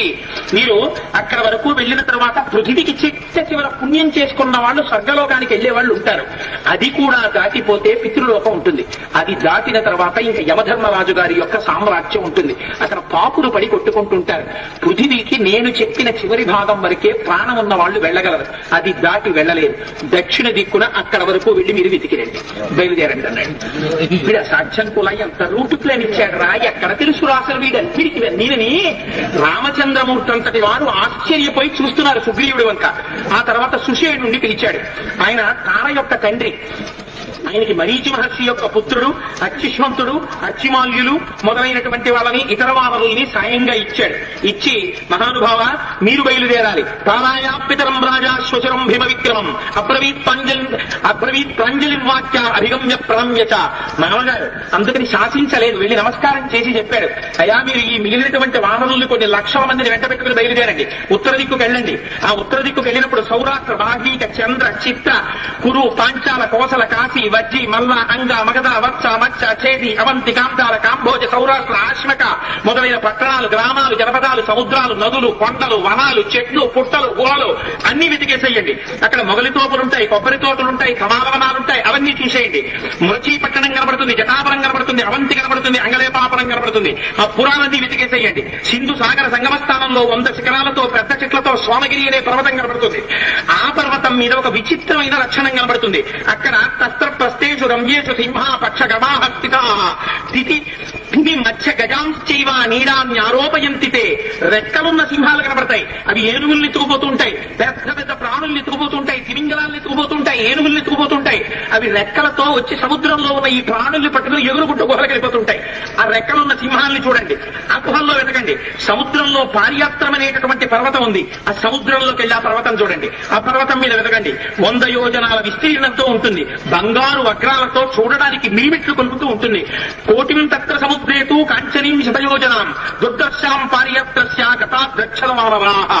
మీరు అక్కడ వరకు వెళ్ళిన తర్వాత పృథివికి చిట్ట చివర పుణ్యం చేసుకున్న వాళ్ళు స్వర్గలోకానికి వెళ్లే వాళ్ళు ఉంటారు. అది కూడా దాటిపోతే పితృలోకం ఉంటుంది. అది దాటిన తర్వాత ఇంకా యమధర్మరాజు గారి యొక్క సామ్రాజ్యం ఉంటుంది. అక్కడ పాపులు పడి కొట్టుకుంటుంటారు. పృథివికి నేను చెప్పిన చివరి భాగం వరకే ప్రాణం ఉన్న వాళ్ళు వెళ్ళగలరు, అది దాటి వెళ్ళలేదు. దక్షిణ దిక్కున అక్కడ వరకు వెళ్లి మీరు వెతికిరండి, బయలుదేరండి అన్నాడు. వీడు సాక్ష్యం కూడా ఎంత రూట్ ప్లాన్ ఇచ్చాడు రా, ఎక్కడ తెలుసు రాసలు వీడన్నిటికి దీనిని. రామచంద్రమూర్తి అంతటి వారు ఆశ్చర్యపోయి చూస్తున్నారు సుగ్రీవుడి వంక. ఆ తర్వాత సుషేణుడిని పిలిచాడు. ఆయన తార యొక్క తండ్రి. ఆయనకి మరీచి మహర్షి యొక్క పుత్రుడు అచ్యుష్మంతుడు, అచ్చిమాల్యులు మొదలైనటువంటి వాళ్ళని ఇతర వానరుల్ని సాయంగా ఇచ్చాడు. ఇచ్చి మహానుభావ మీరు బయలుదేరాలి. ప్రాణాయాపితరం రాజా శ్వశరం భీమ విక్రమం అబ్రవీత్ ప్రాంజలి వాక్య అభిగమ్య ప్రణమ్యచ. మామగారు అందుకని శాసించలేదు, వెళ్లి నమస్కారం చేసి చెప్పాడు, అయ్యా మీరు ఈ మిగిలినటువంటి వానరుల్ని కొన్ని లక్షల మందిని వెంట పెట్టుకుని బయలుదేరండి, ఉత్తర దిక్కుకు వెళ్ళండి. ఆ ఉత్తర దిక్కుకు వెళ్ళినప్పుడు సౌరాష్ట్ర, బాహీక, చంద్ర, చిత్ర, కురు, పాంచాల, కోసల, కాశీ, వజ్జి, మల్ల, అంగ, మగధ, వత్స, మత్స, చేది, అవంతి, కాంతార, కాంభోజ, సౌరాష్ట్ర, ఆశ్మక మొదలైన పట్టణాలు, గ్రామాలు, జనపదాలు, సముద్రాలు, నదులు, కొండలు, వనాలు, చెట్లు, పుట్టలు, గుహలు అన్ని వెతికేసేయండి. అక్కడ మొగలి తోపులుంటాయి, కొబ్బరి తోటలుంటాయి, కమాలవనాలుంటాయి, అవన్నీ చూసేయండి. మృచి పట్టణం కనబడుతుంది, జటాపురం కనబడుతుంది, అవంతి కనబడుతుంది, అంగళేపాపురం కనబడుతుంది. ఆ పురాణాన్ని వెతికేసేయండి. సింధు సాగర సంగమ స్థానంలో 100 శిఖరాలతో పెద్ద చెట్లతో సోమగిరి అనే పర్వతం కనబడుతుంది. ఆ పర్వతం మీద ఒక విచిత్రమైన లక్షణం కనబడుతుంది. అక్కడ తస్త్ర ప్రస్థేషు రమ్యేషు సింహ పక్ష గమాహస్తితా తిథి భూమి మధ్య గజాంశ్చైవ నీడాన్యారోపయంతితే. రెక్కలున్న సింహాలు కనబడతాయి. అవి ఏనుగుల్ని ఎత్తుకుపోతుంటాయి, పెద్ద పెద్ద ప్రాణుల్ని ఎత్తుకుపోతుంటాయి, తిమింగలాల్ని ఎత్తుకుపోతుంటాయి, ఏనుగుల్ని ఎత్తుకుపోతుంటాయి. అవి రెక్కలతో వచ్చి సముద్రంలో ఉన్న ఈ ప్రాణుల్ని పట్టుకుని ఎగురుకుంటూ గుహలకు వెళ్ళిపోతుంటాయి. ఆ రెక్కలున్న సింహాల్ని చూడండి, ఆ గుహల్లో వెతకండి. సముద్రంలో పార్యాత్రం అనేటటువంటి పర్వతం ఉంది, ఆ సముద్రంలోకి వెళ్ళి ఆ పర్వతం చూడండి. ఆ పర్వతం మీద వెతకండి. 100 యోజనాల విస్తీర్ణంతో ఉంటుంది. బంగారు వజ్రాలతో చూడడానికి మిలిమిట్లు కొలుపుతూ ఉంటుంది. కోటిం తత్ర సముద్రేతు కాంచనీం శతయోజనాం దుర్దర్శాం పార్యాత్రస్య గతాద్రక్షలమానవాః.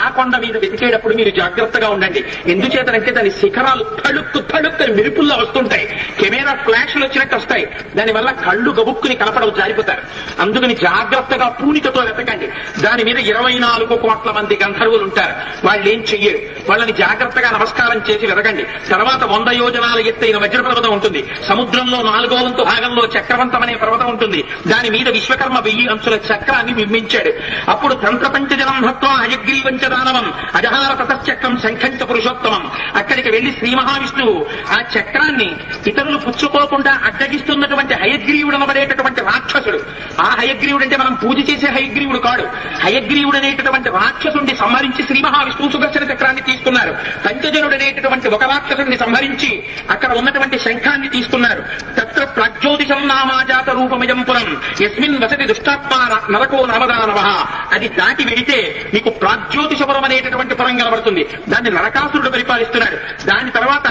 ఆ కొండ మీద వెతికేటప్పుడు మీరు జాగ్రత్తగా ఉండండి. ఎందుచేతనంటే దాని శిఖరాలు తళుక్కు తళుక్కని మెరుపుల్లో వస్తుంటాయి, కెమెరా ఫ్లాష్లు వచ్చినట్టు వస్తాయి. దానివల్ల కళ్ళు గబుక్కుని కలపడవు, జారిపోతారు. అందుకని జాగ్రత్తగా పూనికతో వెతకండి. దాని మీద 24 కోట్ల మంది గంధర్వులు ఉంటారు. వాళ్ళు ఏం చెయ్యరు. వాళ్ళని జాగ్రత్తగా నమస్కారం చేసి వెతకండి. తర్వాత 100 యోజనాల ఎత్తైన వజ్ర పర్వతం ఉంటుంది. సముద్రంలో 4వ వంతు భాగంలో చక్రవంతం అనే పర్వతం ఉంటుంది. దాని మీద విశ్వకర్మ 1000 అంచుల చక్రాన్ని నిర్మించాడు. అప్పుడు తంత్ర పంచజనం హత్వా హయగ్రీవంచ దానవం అజహార తతశ్చక్రం శంఖంచ పురుషోత్తమం. అక్కడికి వెళ్లి శ్రీ మహావిష్ణువు ఆ చక్రాన్ని ఇతరులు పుచ్చుకోకుండా అడ్డగిస్తున్నటువంటి హయగ్రీవుడు అనబడేటటువంటి రాక్షసుడు. ఆ హయగ్రీవుడు అంటే మనం పూజ చేసే హయగ్రీవుడు కాడు. హయగ్రీవుడు అనేటటువంటి రాక్షసుడిని సంహరించి శ్రీ మహావిష్ణువు సుదర్శన చక్రాన్ని తీసుకున్నారు. పంచజనుడు అనేటటువంటి ఒక రాక్షసుడిని సంహరించి అక్కడ ఉన్నటువంటి శంఖాన్ని తీసుకున్నారు. తత్ర ప్రజ్యోతిషం నామాజాత రూపమయం పురం యస్మిన్ వసతి దుష్టాత్మ నరకో నవదానవః. అది దాటి వెడితే మీకు ప్రాజ్యోతిషపురం అనేటటువంటి పురం కనబడుతుంది. దాన్ని నరకాసురుడు పరిపాలిస్తున్నాడు. దాని తర్వాత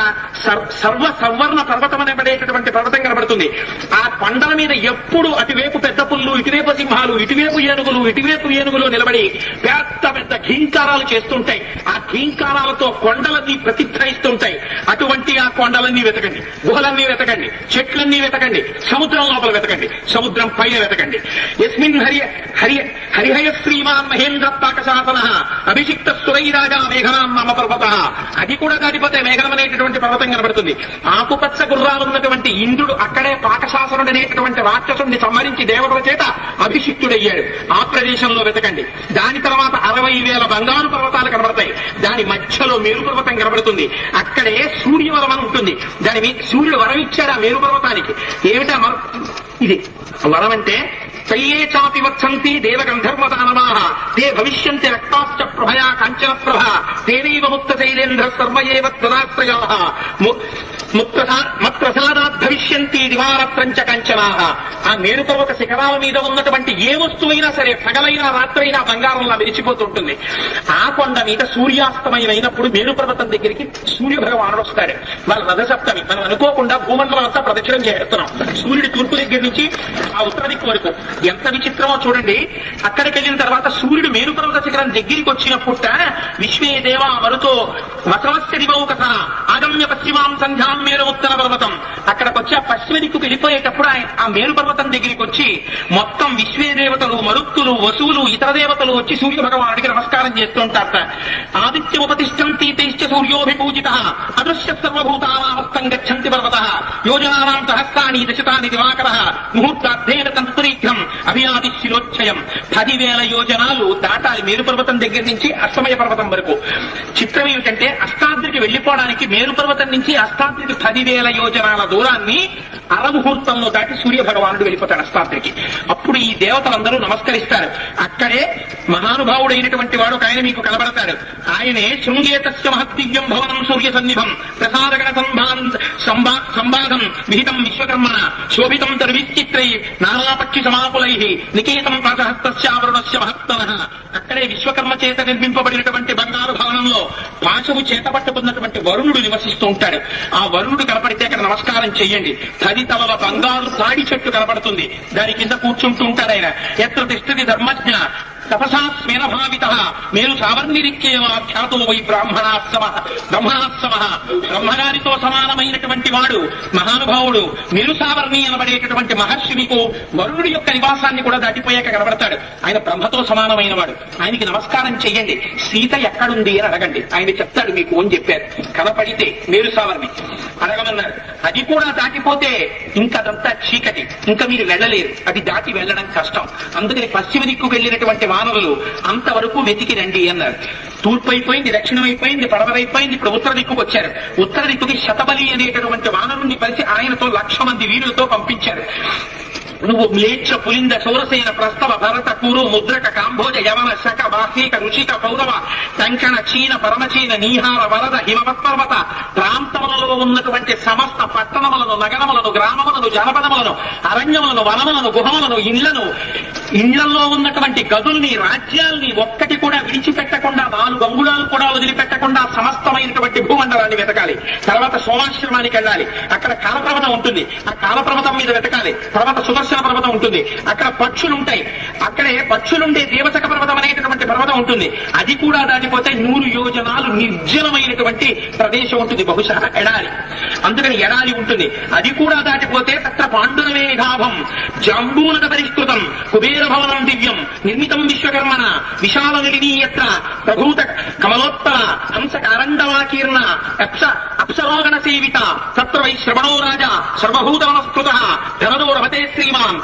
సర్వర్ణ పర్వతం అనబడేటటువంటి పర్వతం కనబడుతుంది. ఆ కొండల మీద ఎప్పుడు అటువైపు పెద్ద పుల్లు, ఇటువైపు సింహాలు, ఇటువైపు ఏనుగులు నిలబడి పెద్ద పెద్ద ఘీంకారాలు చేస్తుంటాయి. ఆ ఘీంకారాలతో కొండలన్నీ ప్రతిధ్వనిస్తుంటాయి. అటువంటి ఆ కొండలన్నీ వెతకండి, గుహలన్నీ వెతకండి, చెట్లన్నీ వెతకండి, సముద్రం లోపల వెతకండి, సముద్రం పైన వెతకండి. యస్మిన్ హరిహయ శ్రీమాన్ మహేంద్ర పాకశాసన అభిషిక్త సురైరాజా మేఘనాం మమ పర్వత. అది కూడా దాటిపోతే మేఘనం అనేటటువంటి పర్వతం కనబడుతుంది. ఆకుపచ్చ గుర్రాలున్నటువంటి ఇంద్రుడు అక్కడే పాకశాసనుడు అనేటటువంటి రాక్షసుడిని సంహరించి దేవతల చేత అభిషిక్తుడయ్యాడు. ఆ ప్రదేశంలో వెతకండి. దాని తర్వాత 60,000 బంగారు పర్వతాలు కనబడతాయి. దాని మధ్యలో మేరు పర్వతం కనబడుతుంది. అక్కడే సూర్యవరం అని ఉంటుంది. దాని సూర్యుడు వరం ఇచ్చాడు ఆ మేరు పర్వతానికి. ఏమిటా ఇది వరం అంటే తయ్యే చాపి వచ్చంతి దేవగంధర్వదానవాః తే భవిష్యంతి రక్తాశ్చ ప్రభయా కాంచన ప్రభ తేనైవ ముక్త శైలేంద్ర సర్వయేవ తదాశ్రయాః మత్ప్రసాదాత్ భవిష్యంతి దివారాత్రంచ కంచనాః. ఆ మేరు పర్వత శిఖరాల మీద ఉన్నటువంటి ఏ వస్తువైనా సరే పగలైనా రాత్రైనా బంగారంలా మెరిచిపోతుంటుంది. ఆ కొండ మీద సూర్యాస్తమయమైనప్పుడు మేరు పర్వతం దగ్గరికి సూర్య భగవానుడు వస్తాడు. వాళ్ళ రథసప్తమి మనం అనుకోకుండా భూమండలం అంతా ప్రదక్షిణం చేస్తున్నాం. సూర్యుడి తూర్పు దగ్గర నుంచి ఆ ఉత్తర దిక్కు వరకు. ఎంత విచిత్రమో చూడండి. అక్కడికి వెళ్ళిన తర్వాత సూర్యుడు మేరు పర్వత శిఖరం దగ్గరికి వచ్చినప్పుట విశ్వే దేవా మరుతో వసవస్య దివౌ కథ ఆగమ్య పశ్చిమాం సంధ్యాం మేరు ఉత్తర పర్వతం. అక్కడికి వచ్చి ఆ పశ్చిమ దిక్కుకు వెళ్ళిపోయేటప్పుడు ఆ మేరు పర్వతం దగ్గరికి వచ్చి మొత్తం విశ్వే దేవతలు, మరుత్తులు, వసువులు, ఇతర దేవతలు వచ్చి సూర్య భగవానుడికి నమస్కారం చేస్తుంటారట. ఆదిత్యముపతిష్టంతి తైశ్చ సూర్యోభిపూజిత అదృశ్య సర్వభూతానామస్తం గచ్చంతి పర్వతః యోజనానాం సహస్రాణి దశతాని దివాకరః ముహూర్తార్థేన తంత్రీఘ్రం అభియాది శిలోచ్ఛయం. 10,000 యోజన యోజనాలు దాటాలి మేరు పర్వతం దగ్గర నుంచి అష్టమయ పర్వతం వరకు. చిత్రం ఏమిటంటే అష్టాద్రికి వెళ్లిపోవడానికి మేరు పర్వతం నుంచి అష్టాద్రికి 10,000 యోజనాల దూరాన్ని అరముహూర్తంలో దాటి సూర్య భగవానుడు వెళ్ళిపోతాడు అష్టాద్రికి. అప్పుడు ఈ దేవతలందరూ నమస్కరిస్తారు. అక్కడే మహానుభావుడైనటువంటి వాడు ఒక ఆయన మీకు కనబడతాడు. ఆయనే శృంగేతస్య మహద్దివ్యం భవనం సూర్య సన్నిభం ప్రసాదగణ సంబాధం విహితం విశ్వకర్మణ శోభితం తరువిచిత్రై నానాపక్షి సమాకులై నికేతం పాశహస్తస్యావరుణస్య మహత్తనః. అక్కడే విశ్వకర్మ చేత నిర్మింపబడినటువంటి బంగారు భవనంలో పాశము చేత పట్టుకున్నటువంటి వరుణుడు నివసిస్తూ ఉంటాడు. ఆ వరుణుడు కనపడితే అక్కడ నమస్కారం చెయ్యండి. 10 తలల బంగారు తాడి చెట్టు కనపడుతుంది. దాని కింద కూర్చుంటూ ఉంటాడు ఆయన. ఎత్ర తిష్టతి ధర్మజ్ఞ తపసా స్మేన భావిత మేరు సావర్ణిరిక్యేవ ఖ్యాతో వై బ్రహ్మణాస్తమ. బ్రహ్మగారితో సమానమైనటువంటి వాడు మహానుభావుడు మేరు సావర్ణి అనబడేటటువంటి మహర్షి మీకు వరుణుడి యొక్క నివాసాన్ని కూడా దాటిపోయాక కనబడతాడు. ఆయన బ్రహ్మతో సమానమైన వాడు. ఆయనకి నమస్కారం చెయ్యండి. సీత ఎక్కడుంది అని అడగండి, ఆయన చెప్తాడు మీకు అని చెప్పారు. కనపడితే మేరు సావర్ణి అడగమన్నారు. అది కూడా దాటిపోతే ఇంకదంతా చీకటి, ఇంకా మీరు వెళ్ళలేరు. అది దాటి వెళ్ళడం కష్టం. అందుకని పశ్చిమ దిక్కు వెళ్ళినటువంటి వానరులు అంతవరకు వెతికి రండి అన్నారు. తూర్పు అయిపోయింది, దక్షిణం అయిపోయింది, పడమరైపోయింది. ఇప్పుడు ఉత్తర దిక్కుకు వచ్చారు. ఉత్తర దిక్కుకి శతబలి అనేటటువంటి వానరుణ్ణి కలిసి ఆయనతో 1,00,000 మంది వీరులతో పంపించారు. నువ్వు మ్లేచ్ఛ పులింద శౌరసేన ప్రస్తవ భరత కురు ముద్రక కాంభోజ యవన శక బాహ్యక రుచిక పౌరవ టంకణ చీన పరమచీన నీహార వరద హిమవత్పర్వత ప్రాంతములలో ఉన్నటువంటి సమస్త పట్టణములను, నగరములను, గ్రామములను, జనపదములను, అరణ్యములను, వనములను, గుహములను, ఇళ్లలో ఉన్నటువంటి గదుల్ని, రాజ్యాల్ని ఒక్కటి కూడా విడిచిపెట్టకుండా 4 అంగుళాలు కూడా వదిలిపెట్టకుండా సమస్తమైనటువంటి భూమండలాన్ని వెతకాలి. తర్వాత సోమాశ్రమానికి వెళ్ళాలి. అక్కడ కాలపర్వతం ఉంటుంది. ఆ కాలపర్వతం మీద వెతకాలి. తర్వాత సుదర్శన పర్వతం ఉంటుంది. అక్కడ పక్షులు ఉంటాయి. అక్కడే పక్షులుండే దేవచక పర్వతం అనేటటువంటి పర్వతం ఉంటుంది. అది కూడా దాటిపోతే 100 యోజనాలు నిర్జనమైనటువంటి ప్రదేశం ఉంటుంది. బహుశా ఎడారి. అందుకని ఎడారి ఉంటుంది. అది కూడా దాటిపోతే తత్ర పాండురవేఘాభం జాంబూనక పరిష్కృతం కుబేర భవనం దివ్యం నిర్మితం విశ్వకర్మణ విశాల నిలినీయత్ర ప్రభూత కమలోత్తర హంస కారండవాకీర్ణ అప్సరోగణ సేవిత తత్ర వై శ్రవణో రాజా సర్వభూత నమస్కృత ధనదో రమతే శ్రీమాన్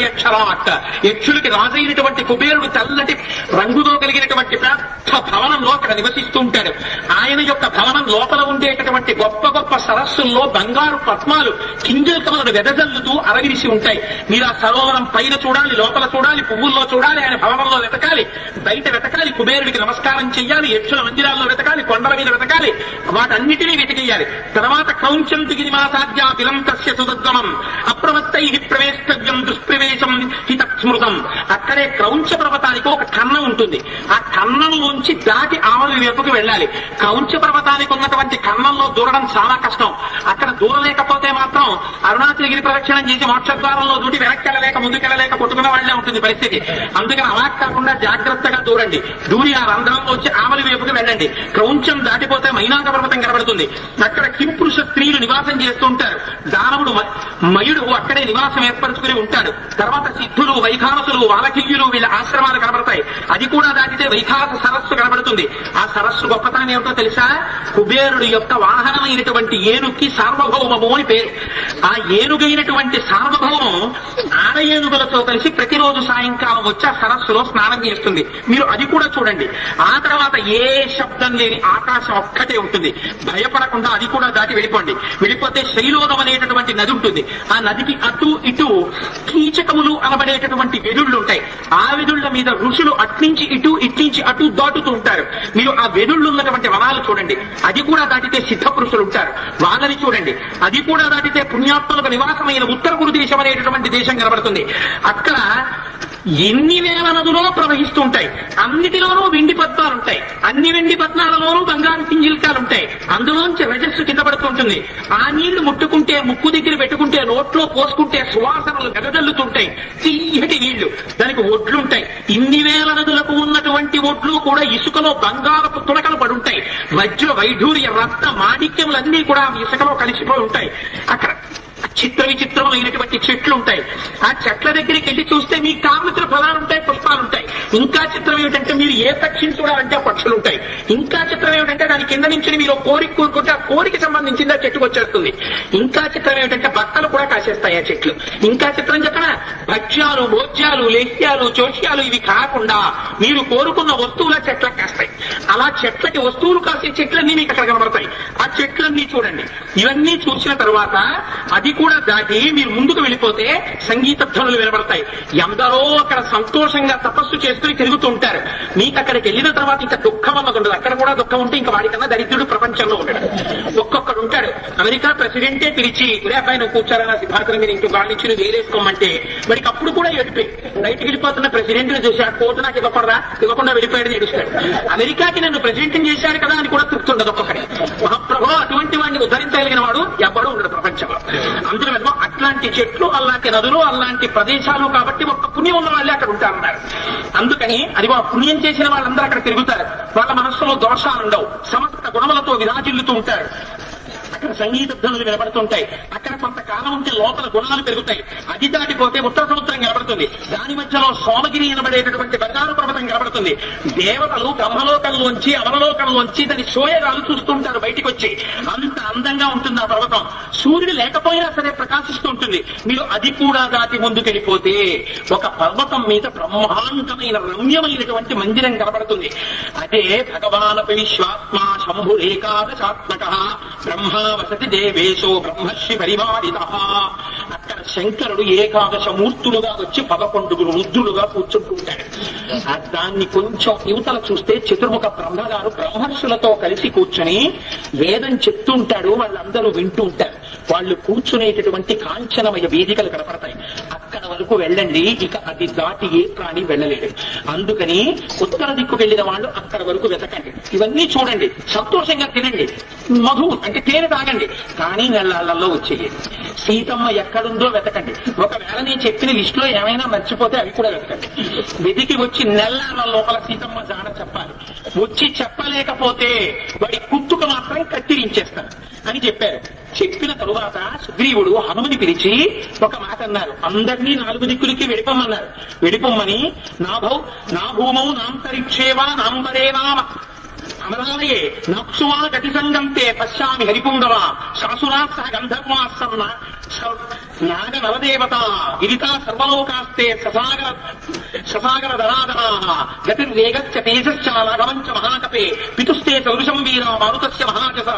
యక్షరాట్. యక్షులకి రాజైనటువంటి కుబేరుడు తెల్లటి రంగుతో కలిగినటువంటి పెద్ద భవనంలో అక్కడ నివసిస్తూ ఉంటాడు. ఆయన యొక్క భవనం లోపల ఉండేటటువంటి గొప్ప గొప్ప సరస్సుల్లో బంగారు పద్మాలు కింజల్కమలను వెదజల్లుతూ అరవిరిసి ఉంటాయి. మీరు ఆ సరోవరం పైన చూడాలి, లోపల చూడాలి, పువ్వుల్లో చూడాలి, ఆయన భవనంలో వెతకాలి, బయట వెతకాలి, కుబేరుడికి నమస్కారం చెయ్యాలి, యక్షుల మందిరాల్లో వెతకాలి, కొండల మీద వెతకాలి, వాటన్నిటినీ వెతికేయాలి. తర్వాత క్రౌంచం దిగినిమాసాధ్య విలంతస్య సుదద్గమం అప్రమత్తై ప్రవేశవ్యం దుష్ప్రవేశం హితస్మృతం. అక్కడే క్రౌంచ పర్వతానికి ఒక కన్నం ఉంటుంది. ఆ కన్నంలోంచి దాటి ఆవలి వైపుకు వెళ్ళాలి. క్రౌంచ పర్వతానికి ఉన్నటువంటి కన్నంలో దూరడం చాలా కష్టం. అక్కడ దూరలేకపోతే మాత్రం అరుణాచలగిరి ప్రదక్షిణం చేసి మోక్షద్వారంలో దూటి వెనక్కెళ్ళలేక ముందుకెళ్ళలేక కొట్టుకున్న వాళ్లే ఉంటుంది పరిస్థితి. అందుకని అలా కాకుండా జాగ్రత్తగా దూరండి. దూరి ఆ రంధ్రంలో వచ్చి ఆవలి వైపుకు వెళ్ళండి. క్రౌంచం దాటిపోతే మైనాక పర్వతం కనబడుతుంది. అక్కడ కింపురుష స్త్రీలు నివాసం చేస్తూ ఉంటారు. దానవుడు మయుడు అక్కడే నివాసం ఏర్పరచుకుని ఉంటాడు. తర్వాత సిద్ధులు, వైఖానసులు, వాలకిల్యులు వీళ్ళ ఆశ్రమాలు కనబడతాయి. అది కూడా దాటితే వైఖానస సరస్సు కనబడుతుంది. ఆ సరస్సు గొప్పతనం ఏమిటో తెలుసా? కుబేరుడి యొక్క వాహనమైనటువంటి ఏనుగుకి సార్వభౌమము అని పేరు. ఆ ఏనుగైనటువంటి సార్వభౌమం ఆడ ఏనుగులతో కలిసి ప్రతిరోజు సాయంకాలం వచ్చి ఆ సరస్సులో స్నానం చేస్తుంది. మీరు అది కూడా చూడండి. ఆ తర్వాత ఏ శబ్దం లేని ఆకాశం ఒక్కటే ఉంటుంది. భయపడకుండా అది కూడా దాటి వెళ్ళిపోండి. వెళ్ళిపోతే శైలోదం అనేటటువంటి నది ఉంటుంది. ఆ నదికి అటు ఇటు కీచకములు అనబడేటటువంటి వెదుళ్ళు ఉంటాయి. ఆ వెదుళ్ల మీద ఋషులు అట్నుంచి ఇటు, ఇట్నుంచి అటు దాటుతూ ఉంటారు. మీరు ఆ వెదుళ్ళు ఉన్నటువంటి వనాలు చూడండి. అది కూడా దాటితే సిద్ధ పురుషులు ఉంటారు. వాళ్ళని చూడండి. అది కూడా దాటితే పుణ్యాత్మలకు నివాసమైన ఉత్తర కురు దేశం అనేటటువంటి దేశం కనబడుతుంది. అక్కడ ఎన్ని వేల నదులో ప్రవహిస్తూ ఉంటాయి. అన్నిటిలోనూ వెండి పద్మాలు ఉంటాయి. అన్ని వెండి పద్మాలలోనూ బంగారు కింజిల్కాలుంటాయి. అందులోంచి రజస్సు కింద పడుతుంటుంది. ఆ నీళ్లు ముట్టుకుంటే, ముక్కు దగ్గర పెట్టుకుంటే, నోట్లో పోసుకుంటే సువాసనలు వెదజల్లుతుంటాయి. తీయటి నీళ్లు. దానికి ఒడ్లుంటాయి. ఇన్ని వేల నదులకు ఉన్నటువంటి ఒడ్లు కూడా ఇసుకలో బంగారపు తుడకలు పడుంటాయి. వజ్ర వైఢూర్య రత్న మాణిక్యములన్నీ కూడా ఇసుకలో కలిసిపోయి ఉంటాయి. అక్కడ చిత్ర విచిత్రమైనటువంటి చెట్లు ఉంటాయి. ఆ చెట్ల దగ్గరికి వెళ్ళి చూస్తే మీకు కావలసిన ఫలాలుంటాయి, పుష్పాలుంటాయి. ఇంకా చిత్రం ఏమిటంటే మీరు ఏ పక్షిని చూడాలంటే ఆ పక్షులు ఉంటాయి. ఇంకా చిత్రం ఏమిటంటే దాని కింద నుంచి మీరు కోరిక కూరుకుంటే ఆ కోరిక సంబంధించింది ఆ చెట్టుకు వచ్చేస్తుంది. ఇంకా చిత్రం ఏమిటంటే బట్టలు కూడా కాసేస్తాయి ఆ చెట్లు. ఇంకా చిత్రం చెప్పనా, భక్ష్యాలు, భోజ్యాలు, లేహ్యాలు, చోష్యాలు ఇవి కాకుండా మీరు కోరుకున్న వస్తువుల చెట్లకు కాస్తాయి. అలా చెట్లకి వస్తువులు కాసే చెట్లన్నీ మీకు అక్కడ కనబడతాయి. ఆ చెట్లన్నీ చూడండి. ఇవన్నీ చూసిన తర్వాత అది కూడా దాటి మీరు ముందుకు వెళ్ళిపోతే సంగీత ధ్వనులు వినబడతాయి. ఎందరో అక్కడ సంతోషంగా తపస్సు చేసుకుని తిరుగుతూ ఉంటారు. మీకు అక్కడికి వెళ్ళిన తర్వాత ఇంకా దుఃఖం అన్నది ఉండదు. అక్కడ కూడా దుఃఖం ఉంటే ఇంకా వాడికన్నా దరిద్రుడు ప్రపంచంలో ఉంటాడు. ఒక్కొక్కడు ఉంటాడు. అమెరికా ప్రెసిడెంటే పిలిచి ఒరే అబ్బాయి నువ్వు కూర్చారన్న సిద్ధార్థం మీరు ఇంకో గాలి నుంచి నువ్వు వేరేసుకోమంటే వాడికి అప్పుడు కూడా ఏడిపోయి బయటికి వెళ్ళిపోతున్న ప్రెసిడెంట్ ని చూసి ఆ కోర్టు నాకు ఇవ్వకుండా వెళ్ళిపోయాడని ఏడుస్తాడు. అమెరికాకి నన్ను ప్రెసిడెంట్ చేశాడు కదా అని కూడా తృప్తుండదు ఒక్కొక్కడి. మహాప్రభు అటువంటి వాడిని ఉద్ధరించగలిగిన వాడు ఎవ్వడూ ఉండడు ప్రపంచంలో. అందులో అట్లాంటి చెట్లు, అలాంటి నదులు, అలాంటి ప్రదేశాలు కాబట్టి ఒక్క పుణ్యం ఉన్న వాళ్ళే అక్కడ ఉంటారన్నారు. అందుకని అది పుణ్యం చేసిన వాళ్ళందరూ అక్కడ తిరుగుతారు. వాళ్ళ మనస్సులో దోషాలు ఉండవు. సమస్త గుణములతో విరాజిల్లుతూ ఉంటారు. అక్కడ సంగీత ధ్వనులు వినబడుతుంటాయి. అక్కడ కొంతకాలం ఉంటే లోపల గుణాలు పెరుగుతాయి. అది దాటిపోతే ఉత్తర సముద్రం కనబడుతుంది. దాని మధ్యలో సోమగిరి అనబడేటటువంటి బంగారు పర్వతం కనబడుతుంది. దేవతలు బ్రహ్మలోకంలోంచి అవనలోకంలోంచి దాని సోయగాలు చూస్తుంటారు బయటికి వచ్చి. అంత అందంగా ఉంటుంది ఆ పర్వతం. సూర్యుడు లేకపోయినా సరే ప్రకాశిస్తూ ఉంటుంది. మీరు అది కూడా దాటి ముందుకెళ్ళిపోతే ఒక పర్వతం మీద బ్రహ్మాండమైన రమ్యమైనటువంటి మందిరం కనబడుతుంది. అదే భగవానపి విశ్వాత్మ శంభురేకాదశాత్మక బ్రహ్మ వసతి దేవేశో బ్రహ్మర్షి పరివారిత. అక్కడ శంకరుడు ఏకాదశ మూర్తులుగా వచ్చి 11 రుద్రులుగా కూర్చుంటూ ఉంటాడు. దాన్ని కొంచెం యువతల చూస్తే చతుర్ముఖ బ్రహ్మగారు బ్రహ్మర్షులతో కలిసి కూర్చొని వేదం చెప్తూ ఉంటాడు. వాళ్ళందరూ వింటూ ఉంటారు. వాళ్ళు కూర్చునేటటువంటి కాంచనమయ వేదికలు కనపడతాయి. అక్కడ వరకు వెళ్ళండి. ఇక అది దాటి ఏ ప్రాణి వెళ్ళలేడు. అందుకని ఉత్తర దిక్కు వెళ్ళిన వాళ్ళు అక్కడ వరకు వెతకండి. ఇవన్నీ చూడండి, సంతోషంగా తినండి, మధు అంటే తేనె తాగండి, కానీ నెలల్లో వచ్చేయండి. సీతమ్మ ఎక్కడుందో వెతకండి. ఒకవేళ నేను చెప్పిన లిస్టులో ఏమైనా మర్చిపోతే అవి కూడా వెతకండి. వెతికి వచ్చి నెలల లోపల సీతమ్మ జాడ చెప్పాలి. వచ్చి చెప్పలేకపోతే వాడి కుత్తుకు మాత్రం కత్తిరించేస్తాను అని చెప్పారు. చెప్పిన తరువాత సుగ్రీవుడు హనుమని పిలిచి ఒక మాట అన్నారు. అందరినీ 4 దిక్కులకి వెళ్ళిపోమన్నారు. వెళ్ళిపోమ్మని నా భూమౌ నాంతరిక్షేవా నాంబరేవా అమరాలయే నప్సువా గతి సంగంతే పశ్యామి హరిపుంగవ శాసురా సహ గంధర్వా సన్న నాగ నవదేవత గిరితా సర్వలోకాస్తే ససాగర ధరాధరా గతిర్వేగశ్చ తేజశ్చ లఘవంచ మహాకపే పితుస్తే సౌరుషం వీర మారుతస్య మహాజస.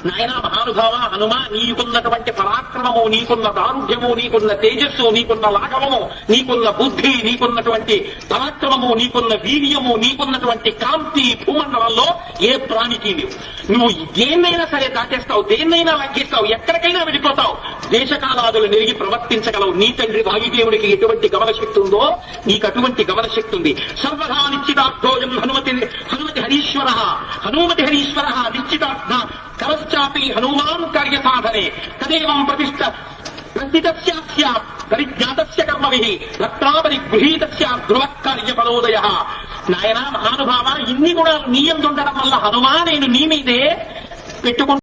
నాయన మహానుభావ హనుమ, నీకున్నటువంటి పరాక్రమము, నీకున్న దారుఢ్యము, నీకున్న తేజస్సు, నీకున్న లాఘవము, నీకున్న బుద్ధి, నీకున్నటువంటి పరాక్రమము, నీకున్న వీర్యము, నీకున్నటువంటి కాంతి భూమండలంలో ఏ ప్రాణికి లేవు. నువ్వు దేన్నైనా సరే దాటేస్తావు, దేన్నైనా లగ్గిస్తావు, ఎక్కడికైనా వెళ్ళిపోతావు. దేశకాలాదులు నెరిగి ప్రవర్తించగలవు. నీ తండ్రి వాయుదేవుడికి ఎటువంటి గమనశక్తి ఉందో నీకు అటువంటి గమనశక్తి ఉంది. సర్వదా నిశ్చితార్థోయం హనుమతి హరీశ్వర నిశ్చితార్థ కరశ్చాపి హనుమాన్ కార్యసాధనే తదేవం ప్రస్థితస్య పరిజ్ఞాతస్య కర్మభిః భక్తాపరిగృహీతస్య ధ్రువ కార్యపరోదయ. నాయన మహానుభావ, ఇన్ని గుణాలు నీ యందు ఉండడం వల్ల హనుమా నేను నీ మీదే పెట్టుకుంటా